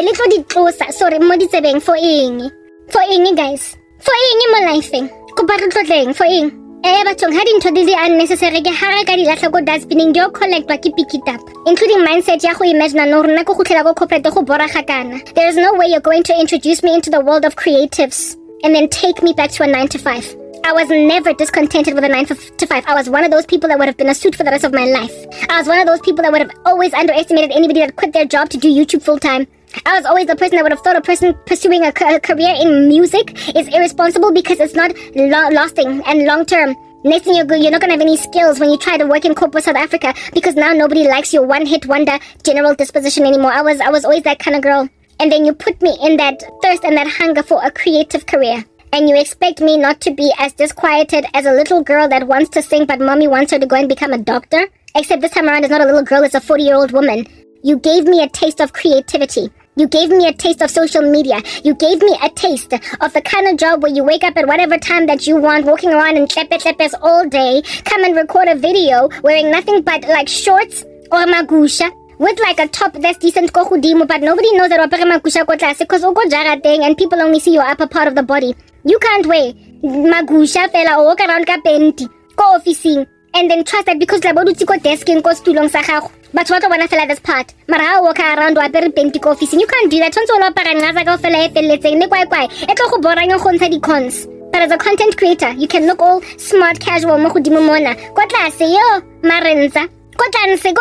litlo di tlosa. Sorry, mo di tsebeng for eng. For eng guys. For eng mo lifeng. Ko ba tlotleng for eng. Batong ha dintho di le unnecessary ke hara ka di lahla ko dustbining di collectwa ke pick it up, including mindset ya go imagine no rena go gutlela go corporate go bora gakana. There is no way you're going to introduce me into the world of creatives and then take me back to a 9 to 5. I was never discontented with a 9 to 5. I was one of those people that would have been a suit for the rest of my life. I was one of those people that would have always underestimated anybody that quit their job to do YouTube full time. I was always the person that would have thought a person pursuing a career in music is irresponsible because it's not lasting and long term. Next thing you're not going to have any skills when you try to work in corporate South Africa because now nobody likes your one-hit wonder general disposition anymore. I was always that kind of girl. And then you put me in that thirst and that hunger for a creative career. And you expect me not to be as disquieted as a little girl that wants to sing but mommy wants her to go and become a doctor? Except this time around it's not a little girl, it's a 40-year-old woman. You gave me a taste of creativity. You gave me a taste of social media. You gave me a taste of the kind of job where you wake up at whatever time that you want, walking around in tlepes all day, come and record a video wearing nothing but like shorts or magusha with like a top that's decent ko godimo, but nobody knows that wapere magusha ko tlase because o go jara thing and people only see your upper part of the body. You can't wear magusha fela or walk around ka penti ko officing and then trust that because la bodutsi ko desking ko stulong sa gago. But what I want to feel this part. Mara walk around wa pere penti ko officing. You can't do that. Tshwantse o lo apara ngaza ka fela e feletseng le kwai. E tlo go borang go ntsha di cons. But as a content creator, you can look all smart, casual mo godimo mona. Ko tlase yo marenza. Ko tlase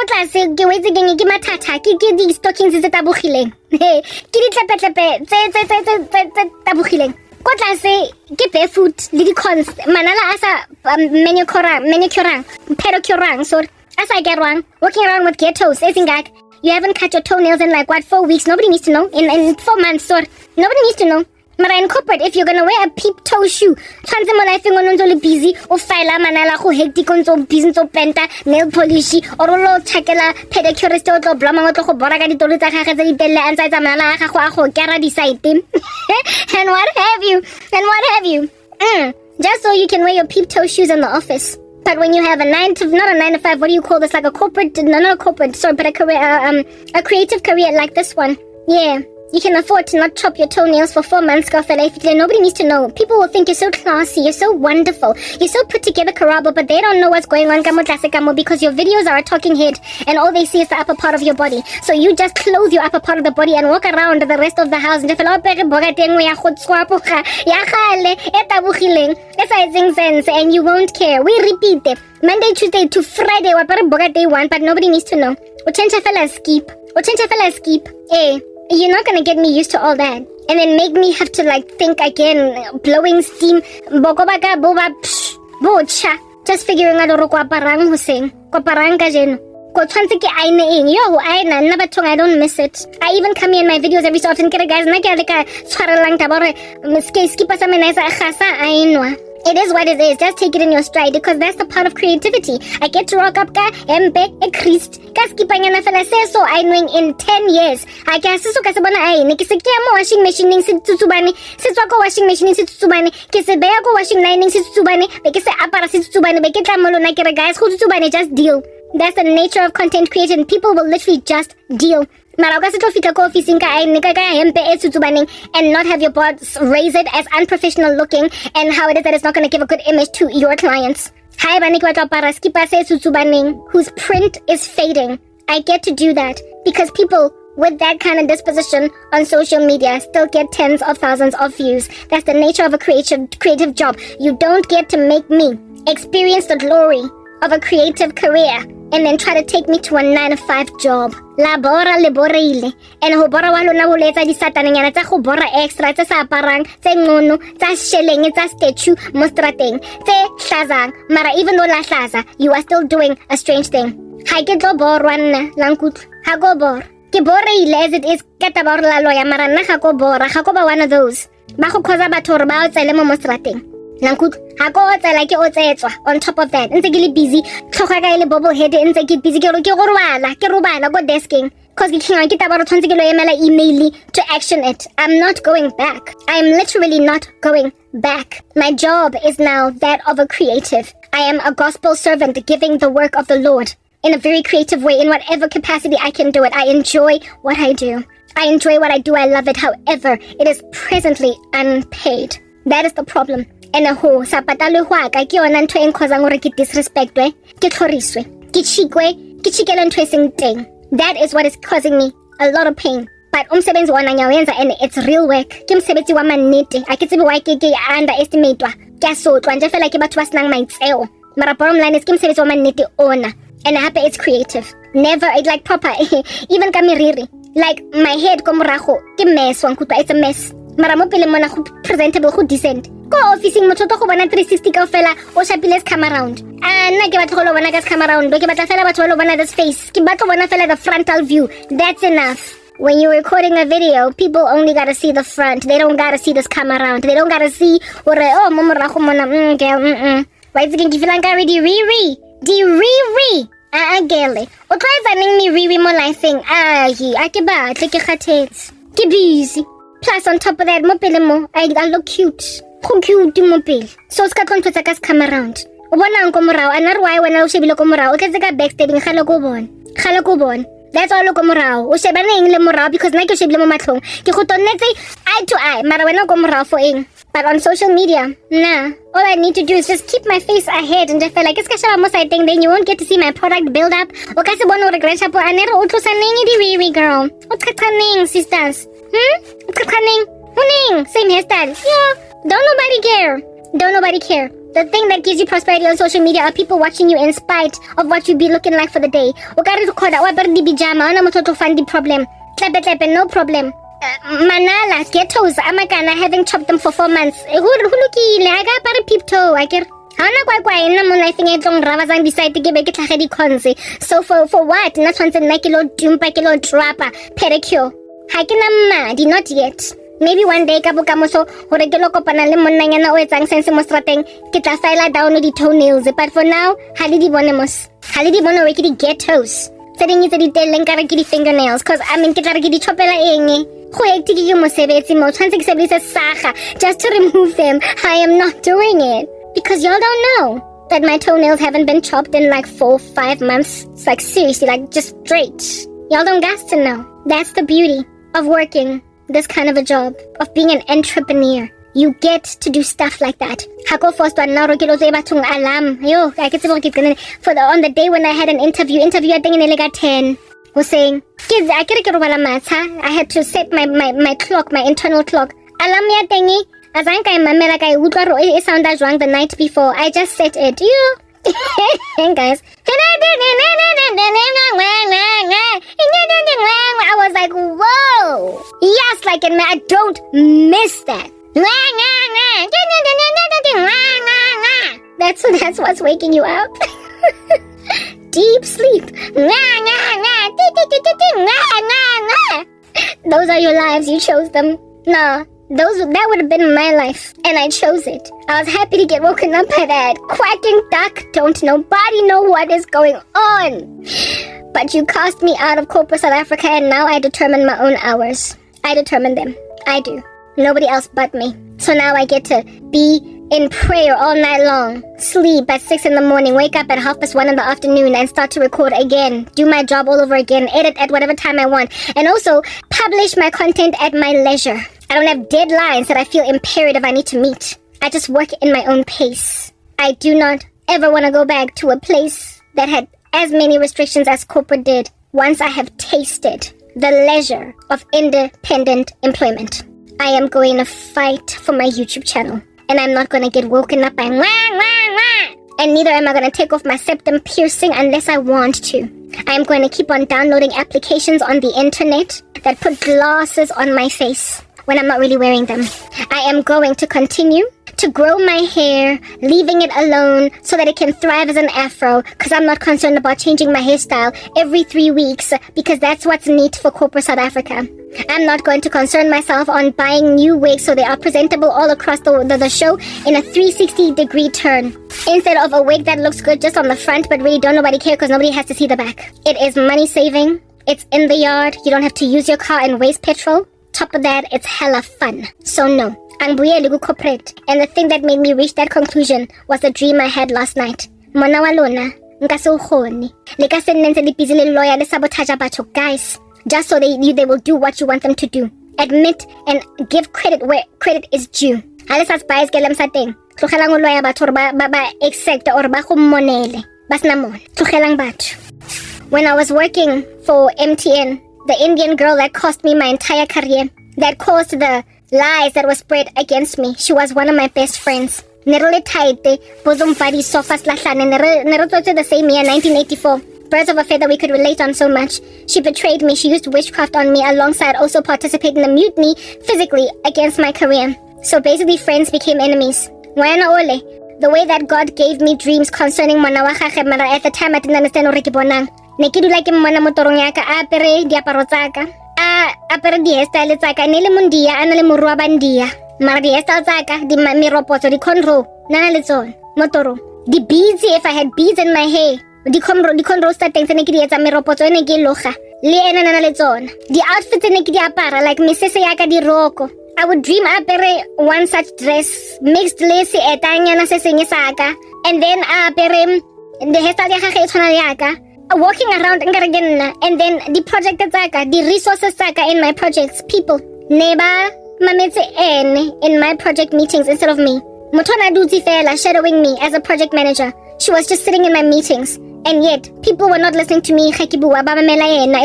ke wetse ke mathata ke di stockings tse tabogileng. Ke di tlepe tse tabogileng. Ko tlase ke barefoot le di cons. Manala asa manicurang, pedicurang, sorry. As I get wrong, walking around with ghettos, isn't that? You haven't cut your toenails in like what, 4 weeks? Nobody needs to know. In 4 months, sorry. Nobody needs to know. Mara in corporate, if you're gonna wear a peep toe shoe, tshwantse mo life ngo ntse busy o file manala go hectic ntse busy ntse penta nail polish or lo chakela pedicurist o tlo blama o tlo go bora ka ditolo tsa gagwe tse di telle a ntse tsa manala ga go a go kera di site and what have you just so you can wear your peep toe shoes in the office. But when you have not a 9 to 5, what do you call this? Like a corporate, not a corporate, sorry, but a career, a creative career like this one. Yeah, you can afford to not chop your toenails for 4 months, nobody needs to know. People will think you're so classy, you're so wonderful, you're so put together, Karabo, but they don't know what's going on, because your videos are a talking head, and all they see is the upper part of your body. So you just clothe your upper part of the body and walk around the rest of the house, and you won't care. We repeat it. Monday, Tuesday to Friday, day one, but nobody needs to know. Skip. You're not gonna get me used to all that. And then make me have to like think again, blowing steam. Just figuring out kwa parang huseng. Kwa parang ka jeno. Ko tshwantse ke aine eng. Yo, aina nna bathong I don't miss it. I even come here in my videos every so often. Kere guys, nna ke le ka tshwarelang taba gore skipa sa mena sa gasa ainwa. It is what it is. Just take it in your stride because that's the part of creativity. I get to rock up ka empe e Christ. Ka skipanyana fela se so I knowing in 10 years. I guess so ka se bona ai ne ke se ke mo washing machine ning se tsutsubane. Se tswa ko washing machine se tsutsubane. Ke se beya ko washing line ning se tsutsubane. Be ke se apara se tsutsubane. Be ke tla molona kere guys go tsutsubane, just deal. That's the nature of content creation. People will literally just deal. Mara o ka se tlo fitla ko officing ka ai ne ka hempe e tsutsubaneng and not have your boss raise it as unprofessional looking and how it is that it's not going to give a good image to your clients. Hi bani ke batla para skipa se tsutsubaneng whose print is fading. I get to do that because people with that kind of disposition on social media still get tens of thousands of views. That's the nature of a creative job. You don't get to make me experience the glory of a creative career and then try to take me to a 9 to 5 job. Labora leborile. And ho bora wa lona ho letsa di satananyana tsa go bora extra tse sa aparang tse ngono tsa sheleng tsa statue mo strateng tse hlazang. Mara even though la hlaza, you are still doing a strange thing. Ha ke tlo borwa nna lankutlo. Ha go bora. Ke boreile as it is ka taba gore la loya mara nna ga go bora. Ga go ba one of those. Ba go khoza batho gore ba o tsele mo strateng. Lankutlo ha go tsela ke o tsetswa on top of that ntse ke le busy tlhoga ka ile bubble head ntse ke busy ke robala go desking cause ke thinga ke taba re tshwantse ke lo emela email to action it. I'm not going back. I'm literally not going back. My job is now that of a creative. I am a gospel servant giving the work of the Lord in a very creative way, in whatever capacity I can do it. I enjoy what I do. I enjoy what I do. I love it. However, it is presently unpaid. That is the problem. And ho sa patalo hwa ka ke yona ntho eng khoza ngore ke disrespectwe ke tlhoriswe ke chikela ntho eseng teng. That is what is causing me a lot of pain. But umsebenzi wona nyawenza and it's real work. Ke msebenzi wa mannete. A ke tsebe why ke underestimate wa ke sotlwa nje fela ke batho ba senang maitseo. Mara bottom line is ke msebenzi wa mannete ona. And I happy it's creative. Never it like proper. Even ka miriri. Like my head ko morago ke mess wa nkutwa, it's a mess. Mara mo pele mona go presentable go decent. Go officing motho to go bona 360 ka fela o shapile come around. Nna ke batla go lo bona ka come around. Ke batla fela batho ba lo bona this face. Ke batla bona fela the frontal view. That's enough. When you're recording a video, people only gotta see the front. They don't gotta see this come around. They don't gotta see oh mo morago mona girl Why is it ke feelang ka di riri. Gele. O tla tsaneng me riri mo lifeng. A ke batle ke kgathetse. Ke busy. Plus on top of that, mo pele mo, I look cute. Go cute mo pele. So ska tlhontse tsa ka se come around. O bona nko morao, anar why when o shebile ko morao, o tletse ka backstabbing gale ko bon. Gale ko bon. That's all ko morao. O shebane eng le morao because nna ke shebile mo matlhong. Ke go tonnetse eye to eye, mara wena ko morao for eng. But on social media, nah. All I need to do is just keep my face ahead and just feel like it's kasha mo side thing, then you won't get to see my product build up. O ka se bona regret po anero o tlosa neng di wee girl. O tsakaneng sisters. O tsakaneng. Huning, same hairstyle. Yeah. Don't nobody care. The thing that gives you prosperity on social media are people watching you in spite of what you be looking like for the day. O ka re khoda wa ber di bijama ona motho to find the problem. Klepe no problem. Manala ghettos amakana having chopped them for 4 months. Hulukile aga pare peep toe akere. Hana kwa ina mo life nge tlong rava zang decide ke be ke tlhage di khonse. So for what? Na tshwantse nna ke lo dumpa ke lo trapper pedicure. Ha ke na madi not yet. Maybe one day ka bokamoso hore ke lo kopana le monnanyana o etsang sense mo strateng ke tla file down di toenails, but for now ha le di bone re ke di ghettos. Setting it di teleng ka re ke di fingernails cause I mean ke tla re ke di chopela eng. Go hectic ke mosebetsi mo tshwantse ke sebedise saga just to remove them. I am not doing it because y'all don't know that my toenails haven't been chopped in like 4-5 months. It's like seriously, like just straight. Y'all don't got to know. That's the beauty of working this kind of a job, of being an entrepreneur. You get to do stuff like that. Hako first one now alarm. Yo, I get for on the day when I had an interview I think in got 10. Was saying, kids, I had to set my clock, my internal clock. Alarm ya thingy. As I mamela kay utwa it sounded wrong the night before. I just set it. You and guys. I was like, whoa. Yes, like and I don't miss that. That's what's waking you up. Deep sleep. Those are your lives. You chose them. Nah, that would have been my life, and I chose it. I was happy to get woken up by that quacking duck. Don't nobody know what is going on. But you cast me out of corporate South Africa, and now I determine my own hours. I determine them. I do. Nobody else but me. So now I get to be in prayer all night long, sleep at 6 in the morning, wake up at 1:30 in the afternoon and start to record again, do my job all over again, edit at whatever time I want, and also publish my content at my leisure. I don't have deadlines that I feel imperative I need to meet. I just work in my own pace. I do not ever want to go back to a place that had as many restrictions as corporate did once I have tasted the leisure of independent employment. I am going to fight for my YouTube channel. And I'm not going to get woken up by wah, wah, wah. And neither am I going to take off my septum piercing unless I want to. I am going to keep on downloading applications on the internet that put glasses on my face when I'm not really wearing them. I am going to continue to grow my hair, leaving it alone so that it can thrive as an afro, because I'm not concerned about changing my hairstyle every 3 weeks because that's what's neat for corporate South Africa. I'm not going to concern myself on buying new wigs so they are presentable all across the show in a 360-degree turn. Instead of a wig that looks good just on the front but really don't nobody care because nobody has to see the back. It is money saving. It's in the yard. You don't have to use your car and waste petrol. Top of that, it's hella fun. So no. And the thing that made me reach that conclusion was the dream I had last night. Mona wa lona, nka se ukgone. Le ka se nnentse le busy le lawyer le sabotage batho, guys. Just so they will do what you want them to do. Admit and give credit where credit is due. Alisa spies gelem sa teng. Tlogelang o lawyer batho ba accept or ba go monele. Basna mon. Tlogelang batho. When I was working for MTN, the Indian girl that cost me my entire career, that caused the lies that were spread against me, she was one of my best friends. Nerole taite, bozom body sofas lahlane, nerototse the same year, 1984. Birds of a feather we could relate on so much. She betrayed me, she used witchcraft on me alongside also participating in a mutiny physically against my career. So basically friends became enemies. Wayana ole, the way that God gave me dreams concerning Manawaka Mara at the time I didn't understand Orikibonang. Nekidu like Mana Motoronyaka, apere diaparozaka. Apere di hairstyle tsaka ne le mundia ana le morwa bandia mara di hairstyle tsaka di miropoto di conro nana le tsone motoro di beads. If I had beads in my hair di conro sta teng tsene ke di etsa miropoto ene ke loga le ena na le tsona. Di outfits ne ke di apara like mesese ya ka di roko. I would dream apere one such dress mixed lace etanyana se seng saka, and then apere the hairstyle ya gagwe e tshwana le yaka. Walking around and then the project tsaka, the resources tsaka in my projects, people neba mametse ene in my project meetings instead of me. Motho na dutse fela shadowing me as a project manager. She was just sitting in my meetings, and yet people were not listening to me. It's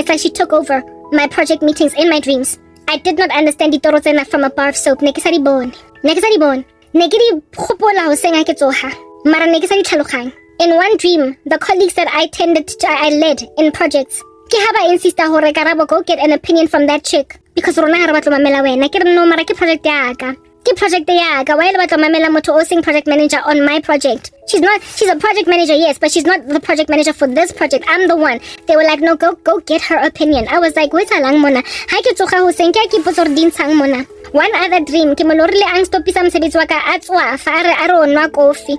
like she took over my project meetings in my dreams. I did not understand the torotsena from a bar of soap. Ne ke sa di bone. Ne ke di gopola ho senga ke tsoga. Mara ne ke sa di tlhaloganya. In one dream, the colleagues that I led in projects, ke ha ba insista hore Karabo go get an opinion from that chick because rona ha re batla mamela wena. Ke re no, mara ke project ya ka. Ke project ya ka. Why le batla mamela motho o seng project manager on my project? She's a project manager, yes, but she's not the project manager for this project. I'm the one. They were like, no, go get her opinion. I was like, wait a lang mona. Ha ke tsoga ho seng ke potso re dinsang mona. One other dream, ke molorile ang stopisa mosebetsi wa ka a tswa fa a re onwa kofi.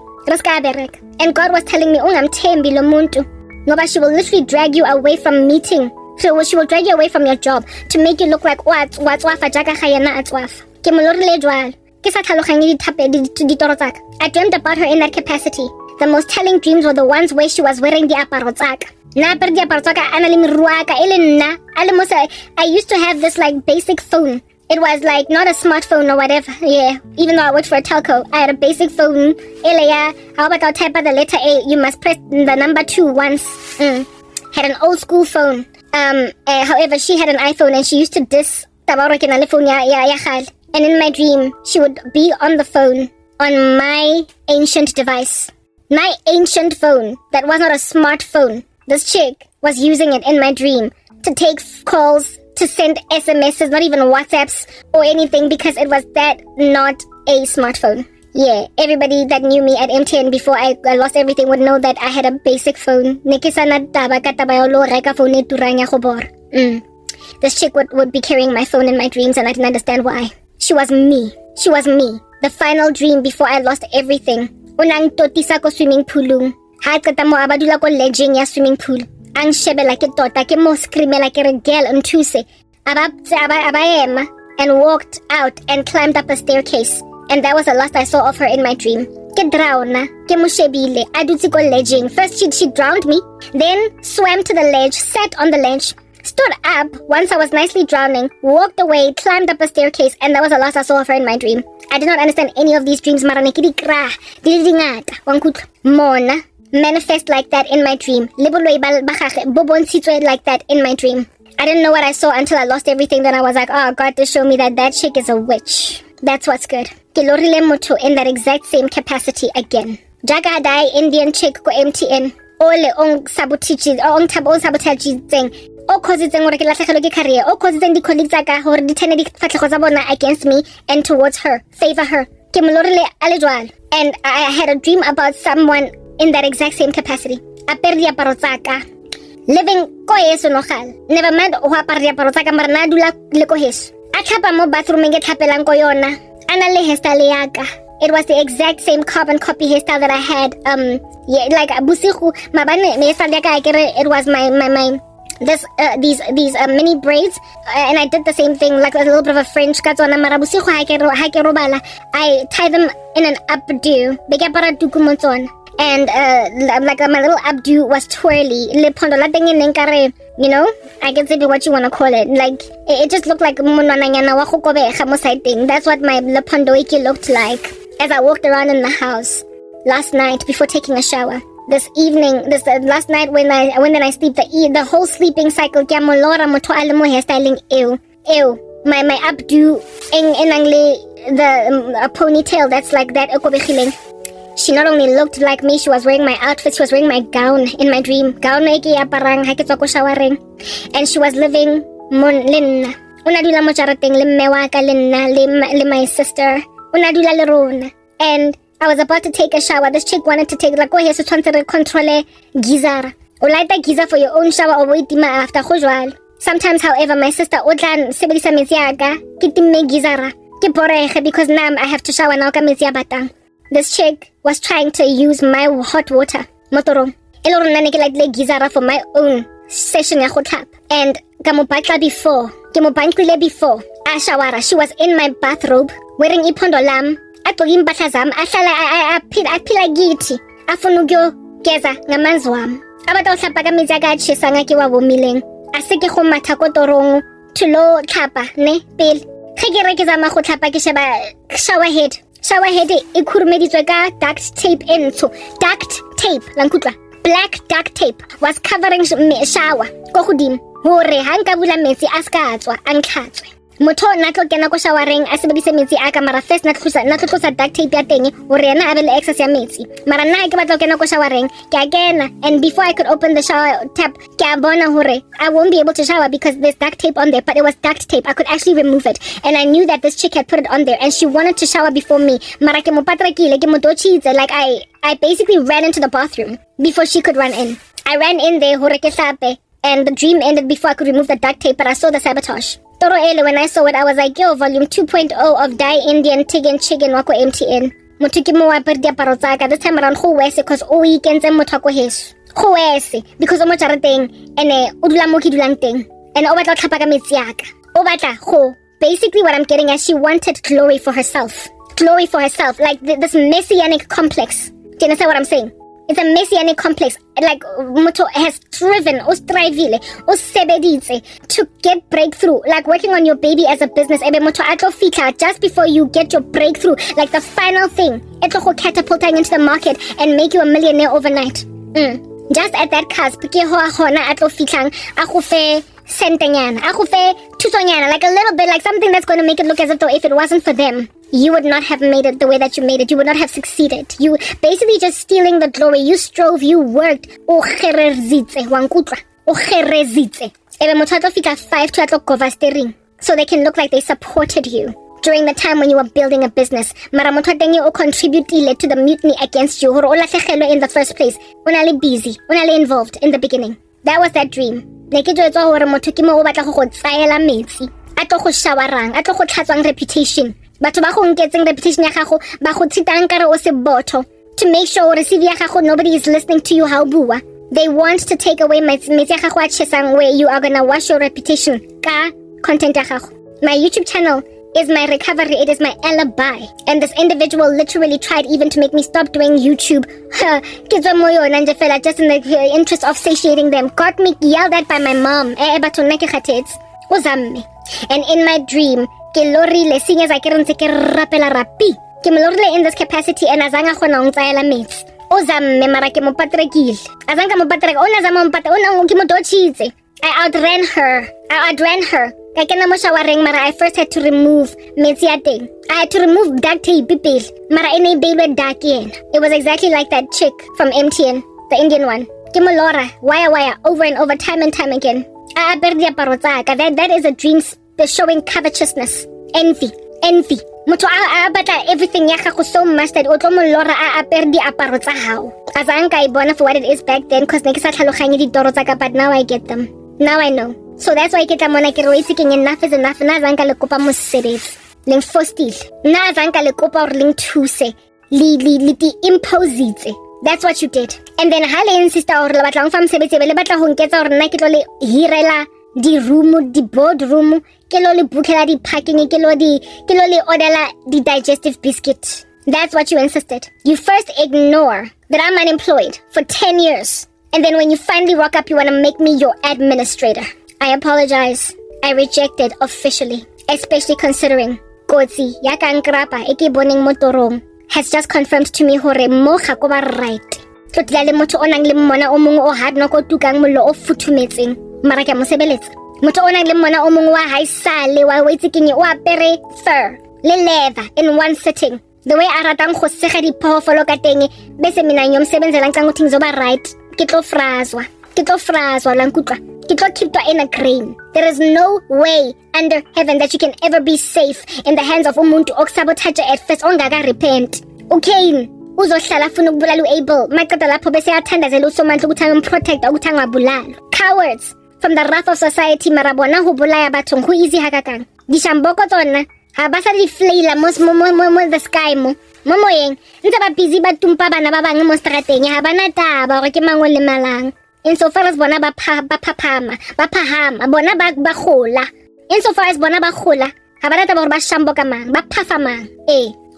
And God was telling me, ungamthembi lo muntu. Ngoba she will literally drag you away from meeting. So she will drag you away from your job to make you look like watswafa jaka ga yena a tswafa. Ke molorile jwalo. Ke sa tlhaloganye ditoro tsaka. I dreamt about her in that capacity. The most telling dreams were the ones where she was wearing diaparo tsaka. Na apere diaparo tsaka ana le meruaka ele nna. I used to have this like basic phone. It was like not a smartphone or whatever. Yeah, even though I worked for a telco, I had a basic phone. How about I'll type out the letter A? You must press the number 2 once. Had an old school phone. However, she had an iPhone and she used to diss tabarok in a phone. And in my dream, she would be on the phone on my ancient device. My ancient phone that was not a smartphone. This chick was using it in my dream to take calls, to send SMSs, not even WhatsApps or anything, because it was that not a smartphone. Yeah, everybody that knew me at MTN before I lost everything would know that I had a basic phone. This chick would be carrying my phone in my dreams and I didn't understand why. She was me. She was me. The final dream before I lost everything. Unang totisa ko swimming poolung. Ha qeta mo abadula ko ledging ya swimming pool. Ang shebela ke tota ke mo screamela ke re girl ntuse. Abayema and walked out and climbed up a staircase. And that was the last I saw of her in my dream. Ke drauna, ke mo shebile, adutse ko ledging. First she drowned me, then swam to the ledge, sat on the ledge, stood up once I was nicely drowning, walked away, climbed up a staircase, and that was the last I saw of her in my dream. I did not understand any of these dreams. Mara nekidi kra, dilidingata, wankut mona. Manifest like that in my dream. Like that in my dream. I didn't know what I saw until I lost everything. Then I was like, oh, God to show me that chick is a witch. That's what's good. Kilorile moto in that exact same capacity again. Jaga dai Indian chick ko MTN. Ole ong sabotage ong sabotage thing. O cause tseng gore ke latlhegelwe ke career. O cause tseng di colleagues tsaka gore di tene di fatlhego tsa bona against me and towards her. Favor her. Ke molorile ale jwalo. And I had a dream about someone in that exact same capacity. Apere diaparo tsaka. Living ko yeso nogal. Never mind o apara diaparo tsaka mara na dula le ko heso. A tlhapa mo bathroom ke tlhapelang ko yona. Ana le hairstyle yaka. It was the exact same carbon copy hairstyle that I had. Yeah, like busiku mabane me hairstyle yaka it was my these mini braids, and I did the same thing, like a little bit of a fringe katsona mara busiku ha ke robala. I tie them in an updo. Bega para tukumotsona. And like my little updo was twirly. Le pondo la teng neng kare, you know, I can say what you want to call it. Like it just looked like monwananyana wa go kobega mo side thing. That's what my le pondo iki looked like as I walked around in the house last night before taking a shower. This evening, last night when I sleep, the whole sleeping cycle kya mo lora mo to ale mo hairstyling ew. My updo the ponytail that's like that ekobegileng. She not only looked like me, she was wearing my outfit, she was wearing my gown in my dream. Gown na iki aparang ha ke tswa ko showering. And she was living linna. Una dula mo charateng le mmewa ka linna le my sister. Una dula le rona. And I was about to take a shower. This chick wanted to take like go here so to control gizara. O light the giza for your own shower or wait after khojwal. Sometimes, however, my sister odlan sebedisa metsi aga ke timme gizara. Ke borege because now I have to shower now ka metsi a batang. This chick was trying to use my hot water. Motorong. Elorona ne ke like le gizara for my own session ya go tlhapa. And Ka mo batla before. Ke mo bantlile before. A shawara, she was in my bathrobe, wearing ipondo lam. Agqoke impahla zami, ahlala aphila githi. Afuna ukuyogeza ngamanzi wami. Abantu ohlapa kamitsi akatshisa ngake wavomileng. Aseke go matha ko torong to lo tlhapa ne pele. Ge ke re ke zama go tlhapa ke sheba shower head. Shower head e khurumeditswe ka duct tape entsho. Duct tape la nkutla. Black duct tape was covering shower go godimo hore ha nka bula metsi a ska tswa a ntlhatswe. Motho na tlo kena go showereng a sebedise metsi a ka mara first na tlosa duct tape ya teng hore yena a be le excess ya metsi. Mara nna ke batla kena go showereng ke a kena, and before I could open the shower tap ke a bona hore I won't be able to shower because there's duct tape on there, but it was duct tape. I could actually remove it, and I knew that this chick had put it on there and she wanted to shower before me. Mara ke mo patrakile ke mo dochitse, like I basically ran into the bathroom before she could run in. I ran in there hore ke hlape, and the dream ended before I could remove the duct tape, but I saw the sabotage. Toro ele, when I saw it, I was like, yo, volume 2.0 of Die Indian Tig Chicken wako MTN. Motho ke mo wa per diaparo tsaka. This time around go wese because o ikentse motho ko heso. Go wese because o mo jarateng ene o dula mo ke dulang teng. And o batla tlhapa ka metsi yaka. O batla go. Basically what I'm getting at, she wanted glory for herself. Glory for herself, like this messianic complex. Do you understand what I'm saying? It's a messianic complex. Like Moto has striven, o strivile, o sebeditse to get breakthrough. Like working on your baby as a business. Ebe Moto atlo fika just before you get your breakthrough. Like the final thing. Etlo go catapulting into the market and make you a millionaire overnight. Just at that cusp, ke hoa hona atlo fikang a go fe sentanyana, a go fe tusonyana, like a little bit, like something that's going to make it look as if though if it wasn't for them, you would not have made it the way that you made it. You would not have succeeded. You basically just stealing the glory. You strove, you worked. O kherezitse, wankutla. O kherezitse. Ebe motho atlo fika 5 to atlo cover steering, so they can look like they supported you during the time when you were building a business. Mara motho teng o contributed to the mutiny against you. Hore o latlhegelwe in the first place. Onale busy. Onale involved in the beginning. That was that dream. Ne ke jwetsa hore motho ke mo o batla go tsayela metsi. Atlo go showerang, atlo go tlhatswang reputation. Batho ba go nketseng reputation ya gago ba go tshitang kare o se botho, to make sure o receive ya gago nobody is listening to you how bua. They want to take away metsi ya gago a chesang where you are gonna wash your reputation ka content ya gago. My YouTube channel is my recovery, it is my alibi. And this individual literally tried even to make me stop doing YouTube. Just in the interest of satiating them. Got me yelled at by my mom. And in my dream, ke lorile singers a ke rentse ke rapela rapi. Ke mo lorile in this capacity and azanga gona o ntsayela metsi. O zamme mara ke mo patrekile. Azanga mo patreka, ona zama mo patre, ona ke mo dochitse. I outran her. Ka kena mo showereng mara I first had to remove metsi ya teng. I had to remove duct tape pele. Mara ene bailwe dark yen. It was exactly like that chick from MTN, the Indian one. Ke mo lora, wire, over and over, time and time again. A per diaparo tsaka. That is a dream showing covetousness, envy. Motho a batla everything ya gago so much that o tlo mo lora a per diaparo tsa hao. Azanka I bona for what it is back then, cause ne ke sa tlhaloganye ditoro tsaka, but now I get them. Now I know. So that's why ke tla mona ke re seeking enough is enough. Na zanka le kopa mosebetsi leng fostile, na zanka le kopa or leng thuse li ti impositse. That's what you did. And then ha le insista or le batlang fa mosebetsi be le batla ho nketsa hore nna ke tlo le hirela di room, di board room, ke lo le bookela di parking, ke lo le ordela di digestive biscuit. That's what you insisted. You first ignore that I'm unemployed for 10 years. And then when you finally rock up, you want to make me your administrator. I apologize. I reject it officially. Especially considering Kotsi yaka nkrapa eke boning motorong has just confirmed to me hore mo ga ko ba right. Tlotla le motho o nang le mmona o mongwe o hard no go tukang mollo o futhumetseng. Mara ke mo sebeletsa. Motho o nang le mmona o mongwe wa haisale wa wetse keng o apere fur le leather in one sitting. The way a ratang go sega diphoofolo ka teng bese mina nyom sebenzelang tsa ngothing zo ba right. Ke tlo frazwa la nkutla. Ke tlo keep in a grain. There is no way under heaven that you can ever be safe in the hands of umuntu okusabotage at first ongaka repent. Okay, uzohlala funa ukubulala uAbel. Maqeda lapho bese yathandazela usomandla ukuthi angimprotect ukuthi angabulala. Cowards from the wrath of society marabona ho bolaya batho go easy hakakang. Dishamboko tsona ha ba sa di flaila mo the sky mo moyeng ntse ba busy ba tumpa bana ba bang mo strateng ha bana taba gore ke mangwe le malang. insofar as bona ba phahama, bona ba gola. Insofar as bona ba gola, ha ba rata ba ba shambo ka mang, ba phafamang.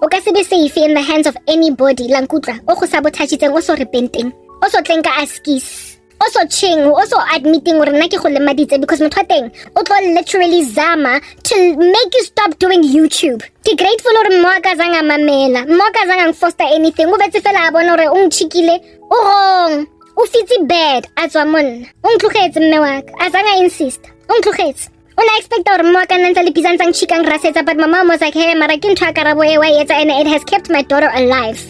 O ka se be safe in the hands of anybody, lankutla. O go sabotagitseng, o so repenting. O so tleng ka askis. Also also admitting because motho o tlo literally zama to make you stop doing YouTube. Ke grateful or moka zanga mamela, moka zanga foster anything. O betse fela a bona hore o nchikile, o wrong, o fitsi bad atswa monna. O ntlogetse mme wa ka, azanga insist. O ntlogetse. Una expect or moka nantsa le pisantsa chikang rasetsa, but my mom was like, hey, mara ke ntho ya Karabo e wa etsa, and it has kept my daughter alive.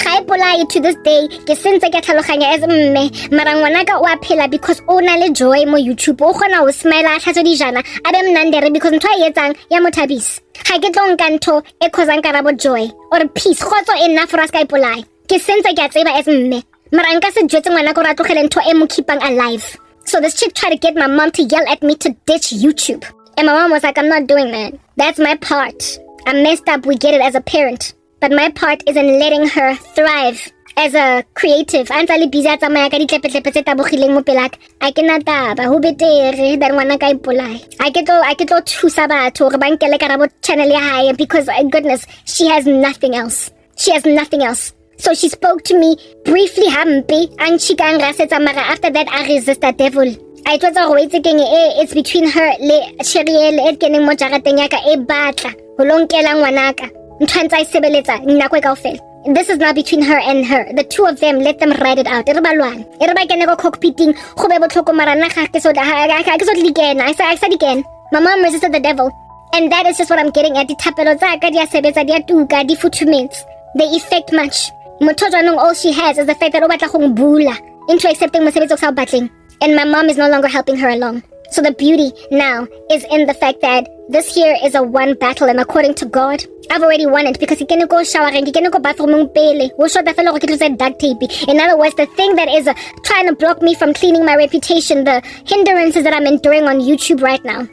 Ga e polai to this day, ke sentse ke tlhaloganya as mme, mara ngwana ka o a phela because o na le joy mo YouTube. O gona o smile a tlhatso dijana, a be mnandere because ntho e etsang ya mothabisi. Ga ke tlo nka ntho e causang Karabo joy or peace. Khotso enough for us ka e polai. Ke sentse ke a tseba as mme, mara nka se jwetse ngwana ko ra tlogele ntho e mo keepang alive. So this chick tried to get my mom to yell at me to ditch YouTube. And my mom was like, I'm not doing that. That's my part. I messed up, we get it as a parent. But my part is in letting her thrive as a creative. Antali busy at samaya ka ditlepe-tlepe tse tabogileng mo pelaka. I cannot taba, ho betere than ngwana ka ipolai. I ke tlo thusa batho hore ba nkele Karabo channel ya hae because goodness, she has nothing else. She has nothing else. So she spoke to me briefly hampe, and she can rasetsa, mara after that I resist the devil. I told her it's between her le Sheriel e keneng mo jarateng ya ka e batla ho lonkela ngwana ka. Ntshwantsa e sebeletsa nako e kaofela. This is not between her and her. The two of them, let them ride it out. E re ba lwana. E re ba kene go cockpiting go be botlhoko, mara nna ga ke so dikena. I sa dikena. My mom resisted the devil. And that is just what I'm getting at. Ditapelo tsa ka di a sebetsa, di a tuka, di futhumetse. They effect much. Motho jwanong, all she has is the fact that o batla go mbula into accepting mosebetsi o sa batleng. And my mom is no longer helping her along. So the beauty now is in the fact that this here is a one battle, and according to God, I've already won it because he can go showering, he can go bathroom pele. Duct tape. In other words, the thing that is trying to block me from cleaning my reputation, the hindrances that I'm enduring on YouTube right now.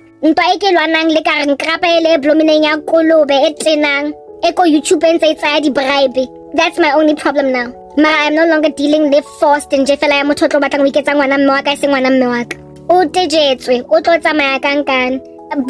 That's my only problem now. I'm no longer dealing with forced and jefela ya motho batlang o iketsa ngwana mme wa ka se ngwana mme wa ka. O tejetswe, o tlo tsamaya kankang.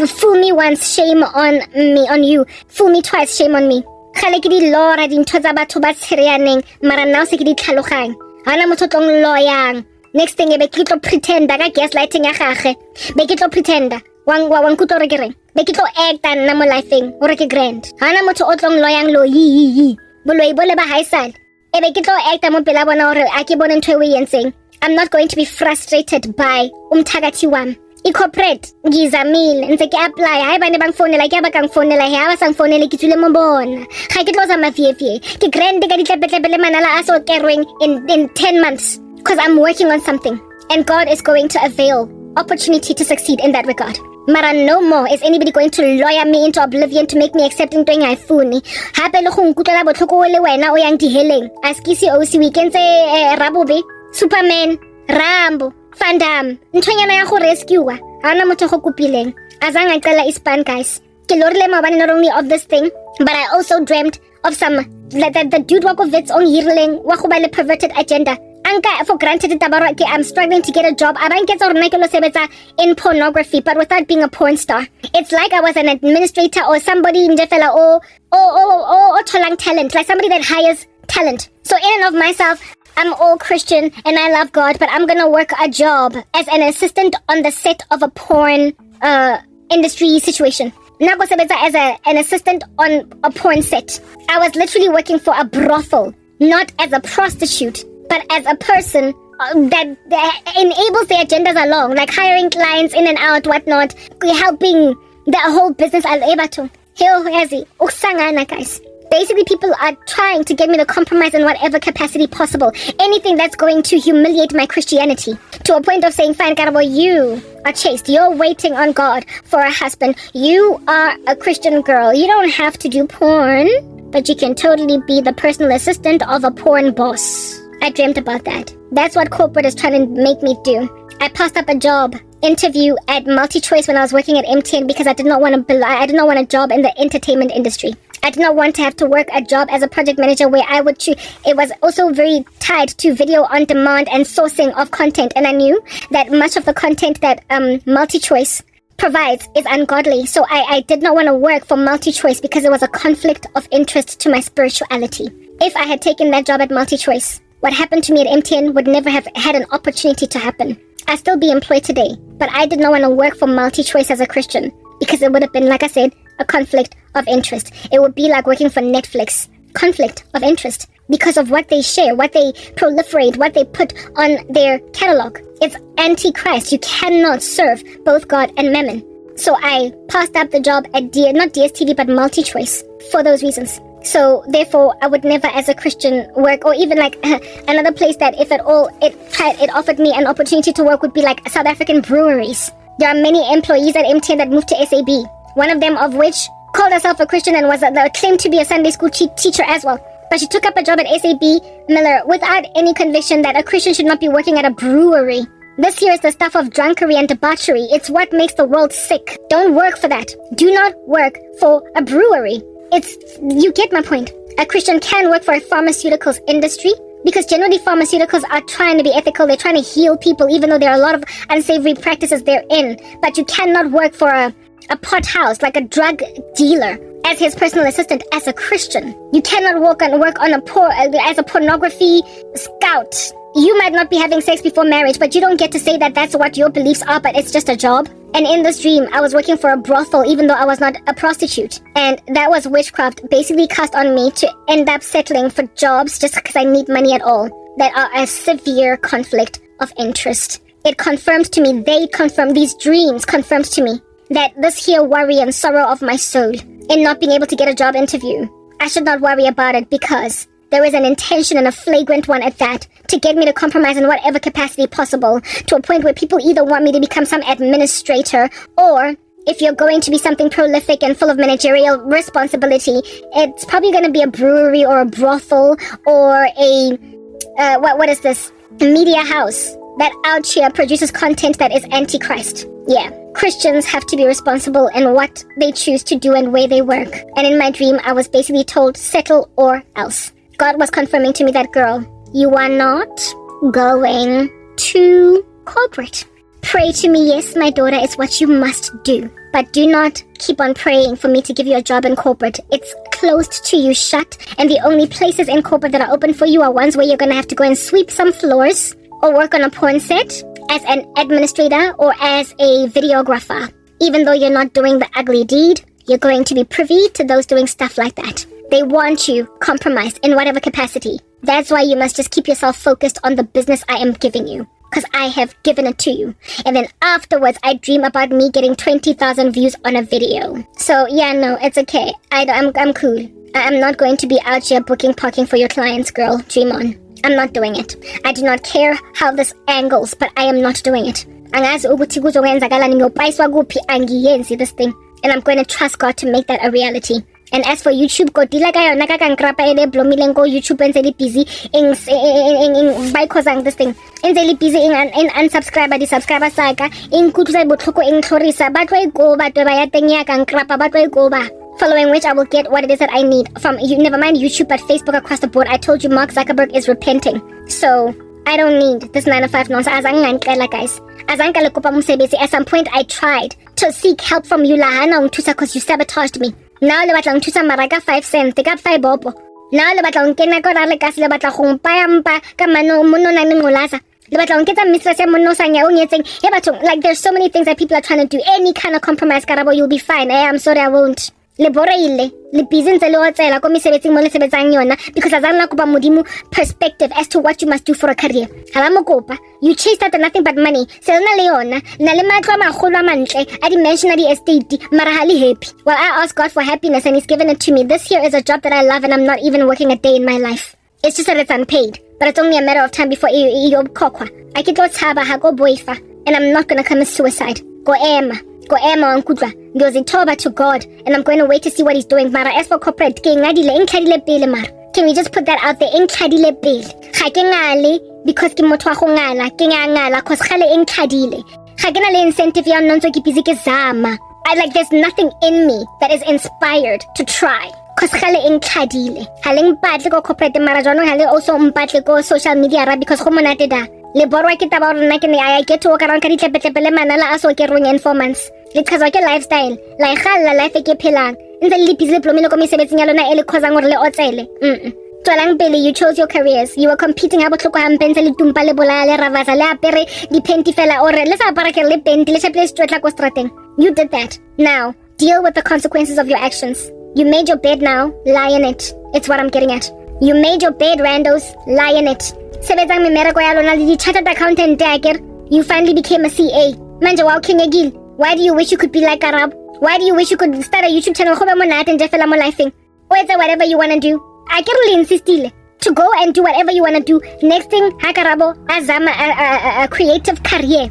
Fool me once, shame on me, on you. Fool me twice, shame on me. Khale ke di lora dintho tsa batho ba tshereaneng, mara now se ke di tlhaloganya. Hana motho tlong loyang. Next thing be ke tlo pretenda ka gaslighting ya gagwe. Be ke tlo pretenda. Wang kuto re ke reng. Be ke tlo acta nna mo lifeng, o re ke grand. Hana motho o tlong loyang lo yi. Boloi bole ba haisal. Ebe ke tlo acta mo pela bona hore a ke bone ntho e we entseng. I'm not going to be frustrated by umthakathi wami. I-corporate ngizamile nse ke apply hayi bane bangfonela ke abakang fonela he aba sangfonela ke tsule mo bona ga ke tlo zama vie ke grand ka ditlepetlebe le manala a so kerweng in 10 months because I'm working on something, and God is going to avail opportunity to succeed in that regard. Mara no more is anybody going to lawyer me into oblivion to make me accept into ngayifuni. Hape le go nkutlela botlhoko le wena o yang diheleng. Askisi OC weekend Rabobe, Superman, Rambo, Van Damme, ntonyana ya go rescue. Hana motho go kopileng. Azanga cela ispan guys. Ke lorile mabane not only of this thing, but I also dreamt of some the dude wako vets on healing wa go ba le perverted agenda. Anka for granted tabaro I'm struggling to get a job. Abanketsa hore nna ke lo sebetsa in pornography, but without being a porn star. It's like I was an administrator or somebody nje fela o tholang talent, like somebody that hires talent. So in and of myself, I'm all Christian and I love God, but I'm gonna work a job as an assistant on the set of a porn industry situation. Nako sebetsa as an assistant on a porn set. I was literally working for a brothel, not as a prostitute, but as a person that enables the agendas along, like hiring clients in and out, whatnot, helping the whole business al ebato. Guys. Basically, people are trying to get me to compromise in whatever capacity possible. Anything that's going to humiliate my Christianity. To a point of saying, fine, Karabo, you are chaste. You're waiting on God for a husband. You are a Christian girl. You don't have to do porn, but you can totally be the personal assistant of a porn boss. I dreamt about that. That's what corporate is trying to make me do. I passed up a job interview at MultiChoice when I was working at MTN because I did not want a job in the entertainment industry. I did not want to have to work a job as a project manager where I would choose. It was also very tied to video on demand and sourcing of content. And I knew that much of the content that MultiChoice provides is ungodly. So I did not want to work for MultiChoice because it was a conflict of interest to my spirituality. If I had taken that job at MultiChoice, what happened to me at MTN would never have had an opportunity to happen. I'd still be employed today, but I did not want to work for MultiChoice as a Christian because it would have been, like I said, a conflict of interest. It would be like working for Netflix. Conflict of interest because of what they share, what they proliferate, what they put on their catalog. It's anti-Christ. You cannot serve both God and mammon. So I passed up the job at not DSTV but MultiChoice for those reasons. So therefore, I would never as a Christian work, or even like another place that if at all it offered me an opportunity to work would be like South African breweries. There are many employees at MTN that moved to SAB. One of them of which called herself a Christian and was claimed to be a Sunday school teacher as well. But she took up a job at SAB Miller without any conviction that a Christian should not be working at a brewery. This here is the stuff of drunkery and debauchery. It's what makes the world sick. Don't work for that. Do not work for a brewery. You get my point. A Christian can work for a pharmaceuticals industry because generally pharmaceuticals are trying to be ethical. They're trying to heal people even though there are a lot of unsavory practices therein. But you cannot work for a pot house like a drug dealer as his personal assistant as a Christian. You cannot work on as a pornography scout. You might not be having sex before marriage, but you don't get to say that that's what your beliefs are, but it's just a job. And in this dream, I was working for a brothel, even though I was not a prostitute. And that was witchcraft basically cast on me to end up settling for jobs just because I need money at all that are a severe conflict of interest. It confirmed to me, these dreams confirmed to me that this here worry and sorrow of my soul in not being able to get a job interview, I should not worry about it because there is an intention and a flagrant one at that to get me to compromise in whatever capacity possible to a point where people either want me to become some administrator or if you're going to be something prolific and full of managerial responsibility, it's probably going to be a brewery or a brothel or a media house that out here produces content that is anti-Christ. Yeah, Christians have to be responsible in what they choose to do and where they work. And in my dream, I was basically told, settle or else. God was confirming to me that, girl, you are not going to corporate. Pray to me, yes, my daughter, is what you must do. But do not keep on praying for me to give you a job in corporate. It's closed to you, shut. And the only places in corporate that are open for you are ones where you're going to have to go and sweep some floors or work on a porn set as an administrator or as a videographer. Even though you're not doing the ugly deed, you're going to be privy to those doing stuff like that. They want you compromised in whatever capacity. That's why you must just keep yourself focused on the business I am giving you. Because I have given it to you. And then afterwards, I dream about me getting 20,000 views on a video. So yeah, no, it's okay. I'm cool. I'm not going to be out here booking parking for your clients, girl. Dream on. I'm not doing it. I do not care how this angles, but I am not doing it. This thing. And I'm going to trust God to make that a reality. And as for YouTube, go dila ka yona ka nkrapa ele blomileng go YouTube ntse le busy in by causing this thing. Ntse le busy in unsubscriber di subscriber sa ka in kutsa botlhoko in tlhorisa ba tlo go ba toba ya teng ya ka nkrapa ba tlo go ba. Following which I will get what it is that I need from you. Never mind YouTube, but Facebook across the board. I told you Mark Zuckerberg is repenting. So I don't need this 9 to 5 nonsense. Guys. At some point I tried to seek help from you because you sabotaged me. Now le batlang thusa maraka 5 cents ka 5 bobo. Now le batlang kena ka rale ka le batla go mpaya mpa ka mano mono na ngolaza. Le batlang ketsa mistress ya mono sanya o nyetseng. He batong like there's so many things that people are trying to do. Any kind of compromise, Karabo, you'll be fine. I'm sorry, I won't. Le boreile le busy ntse le otsela ko mesebetsing mo le sebetsang yona because azanna kuba modimo perspective as to what you must do for a career. Hala mo kopa, you chased after nothing but money. Selna le yona na le matlo a magolo a mantle a dimension a di estate mara ha le happy. Well, I asked God for happiness and he's given it to me. This here is a job that I love and I'm not even working a day in my life. It's just that it's unpaid, but it's only a matter of time before you kokwa. I can go taba ha go boyfa and I'm not going to commit suicide. Go Emma Nkudla. Ngiyozithoba to God and I'm going to wait to see what he's doing. Mara as for corporate, can we just put that out there? Inkadile pele. Ga ke ngale because ke motho wa go ngala, ke ngala cause gale inkadile. Ga ke na le incentive ya ntse ke busy ke zama. There's nothing in me that is inspired to try. Cause gale eng tlhadile. Haleng patle go corporate mara jwanong hale also mpatle go social media ra because go monate da. Le borwa ke taba rona ke ne I get to walk around ka ditlepetle le manala a so ke rong in 4 months. Le tshazwa ke lifestyle. La igalla life ke phelang. Ntse le busy plomile ko mesebetsing ya lona e le khozang gore le otsele. Tswelang pele, you chose your careers. You were competing ha botlhoko hampense le tumpa le bolaya le ravaza le apere di penti fela ore le sa apara ke le penti le chaple stretla ko strateng. You did that. Now, deal with the consequences of your actions. You made your bed now, lie in it. It's what I'm getting at. You made your bed, randos, lie in it. Sebetsang memereko ya lona le di chartered accountant dagger. You finally became a CA. Manje wa ukhenyekile. Why do you wish you could be like Karabo? Why do you wish you could start a YouTube channel go be monate nje fela mo lifeng? Or it's whatever you want to do. I can really insistile to go and do whatever you want to do. Next thing, Karabo azama a creative career.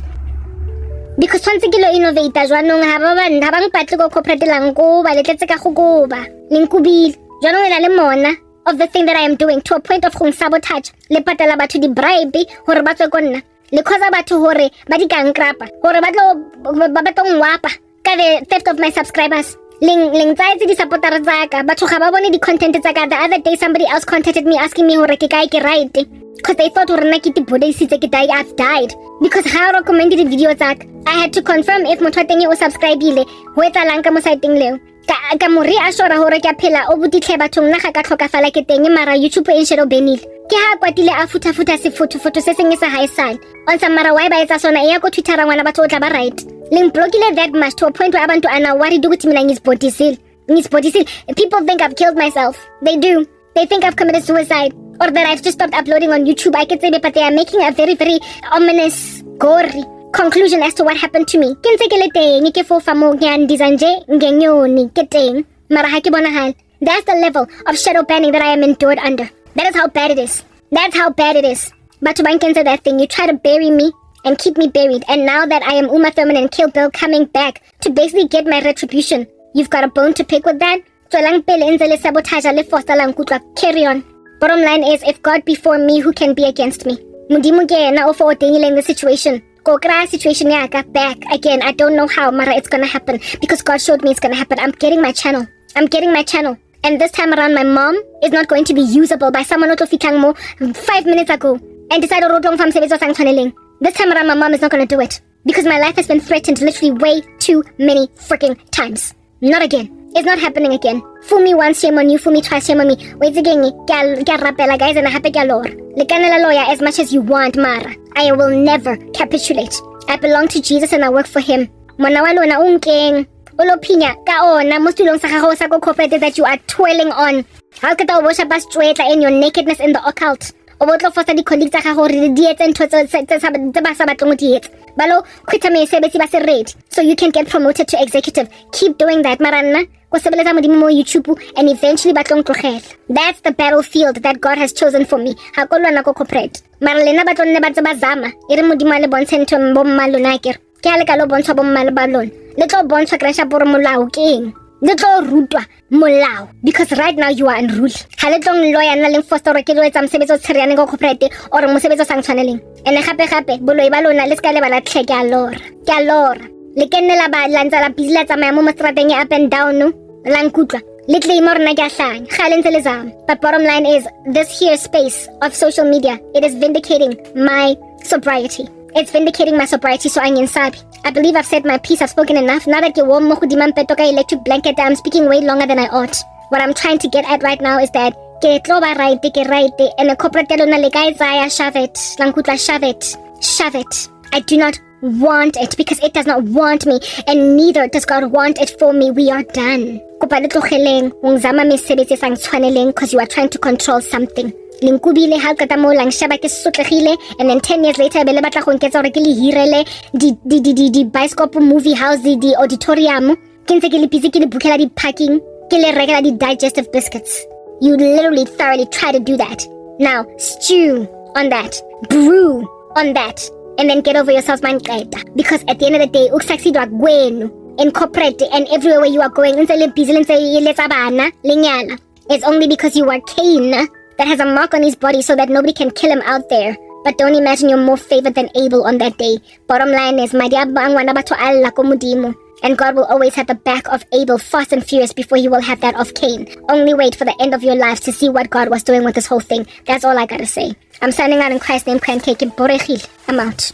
Because once kilo innovate jwanong ha bang patle go corporate lang go ba letletse ka go go ba. Linkubile. Jwanong ela le mona of the thing that I am doing to a point of go sabotage. Le patela batho di bribe hore ba tswe konna. Le khoza batho hore ba di kankrapa. Hore ba tlo ngwapa ka the theft of my subscribers. Ling tsaitse di supporter tsaka batho ga ba bone di content tsaka. The other day somebody else contacted me asking me hore ke kae ke right because they thought hore nna ke tibodisitse ke die. I've died because how I recommended the video tsaka. I had to confirm if motho teng o subscribe-ile ho etsalang ka mo siteng leo ka muri a shora hore ke phela o butitlhe bathong nna ga ka tlhokafala ke teng mara YouTube e shadow benile ke ha kwatile a futa se foto se seng sa high side on sa mara why ba etsa sona e ya ko Twitter ngwana batho o tla ba right ling blogile that much to a point where abantu ana worried ukuthi mina ngizibhodisile. People think I've killed myself. They do. They think I've committed suicide or that I've just stopped uploading on YouTube. I can say but they are making a very very ominous gory conclusion as to what happened to me. Ke ntse ke le teng ke fofa mo nyandiza nje ngenyoni ke teng mara ha ke bonahal. That's the level of shadow banning that I am endured under. That is how bad it is. That's how bad it is. But to cancel that thing, you try to bury me and keep me buried. And now that I am Uma Thurman and Kill Bill coming back to basically get my retribution, you've got a bone to pick with that? Carry on. Bottom line is, if God be for me, who can be against me? Mudimu ke na ofo in the situation. Go kra situation yaka back again. I don't know how, mara it's gonna happen because God showed me it's gonna happen. I'm getting my channel. And this time around, my mom is not going to be usable by someone who fikang mo 5 minutes ago and decided this time around, my mom is not going to do it because my life has been threatened literally way too many freaking times. Not again. It's not happening again. Fool me once, shame on you. Fool me twice, shame on me. Wait again, guys, and I have a lawyer. Lawyer as much as you want, Mara. I will never capitulate. I belong to Jesus and I work for Him. Manawalo na ungking. Olopinya ka ona mo tulong sa gago sa corporate that you are toiling on. How ka taw bo sa bastreta in your nakedness in the occult. O botlo fosa di colleagues tsa gago re diet and tsa ba sa batlong diet. Balo quit me sebetsi ba se ready so you can get promoted to executive. Keep doing that maranna. Go sebeletsa modimo mo YouTube and eventually batlong tlogela. That's the battlefield that God has chosen for me. Ha ko lwana ko corporate. Mara lena batlong ne batsa bazama. Ere modimo le bontshe ntho bomma lona ke a le ka lo bontsha bomma le balona. Little bontsha kresha por molao keng. Little rutwa molao because right now you are unruly. Ha le tlong lawyer na leng foster ke lo etsa mosebetso tsheriyane go corporate or mosebetso sang tshwaneleng. Ene gape boloi ba lona le ska le bala tlhe ke a lora. Le kenela ba lantsa la busy la tsamaya mo strateng up and down no. La nkutla. Little more na ke a hlanya. Ga le ntse le zama. But bottom line is this here space of social media, it is vindicating my sobriety. It's vindicating my sobriety, so I'm sabi. I believe I've said my piece, I've spoken enough. Now that you're warm, electric blanket, I'm speaking way longer than I ought. What I'm trying to get at right now is that and the corporate shove it. I do not want it because it does not want me, and neither does God want it for me. We are done. Because you are trying to control something. Linkubile ha kata mo lang shaba ke sotlegile and then 10 years later be le batla go nketsa gore ke le hirele di bioscope movie house di auditorium ke ntse ke le busy ke le bookela di parking ke le rekela di digestive biscuits. You literally thoroughly try to do that. Now stew on that, brew on that, and then get over yourselves man because at the end of the day uksaxidwa gwenu in corporate and everywhere where you are going ntse le busy ntse le tsa bana le nyala. It's only because you are Cain that has a mark on his body so that nobody can kill him out there. But don't imagine you're more favored than Abel on that day. Bottom line is, And God will always have the back of Abel fast and furious before he will have that of Cain. Only wait for the end of your lives to see what God was doing with this whole thing. That's all I gotta say. I'm signing out in Christ's name, Pancake and Boregil. I'm out.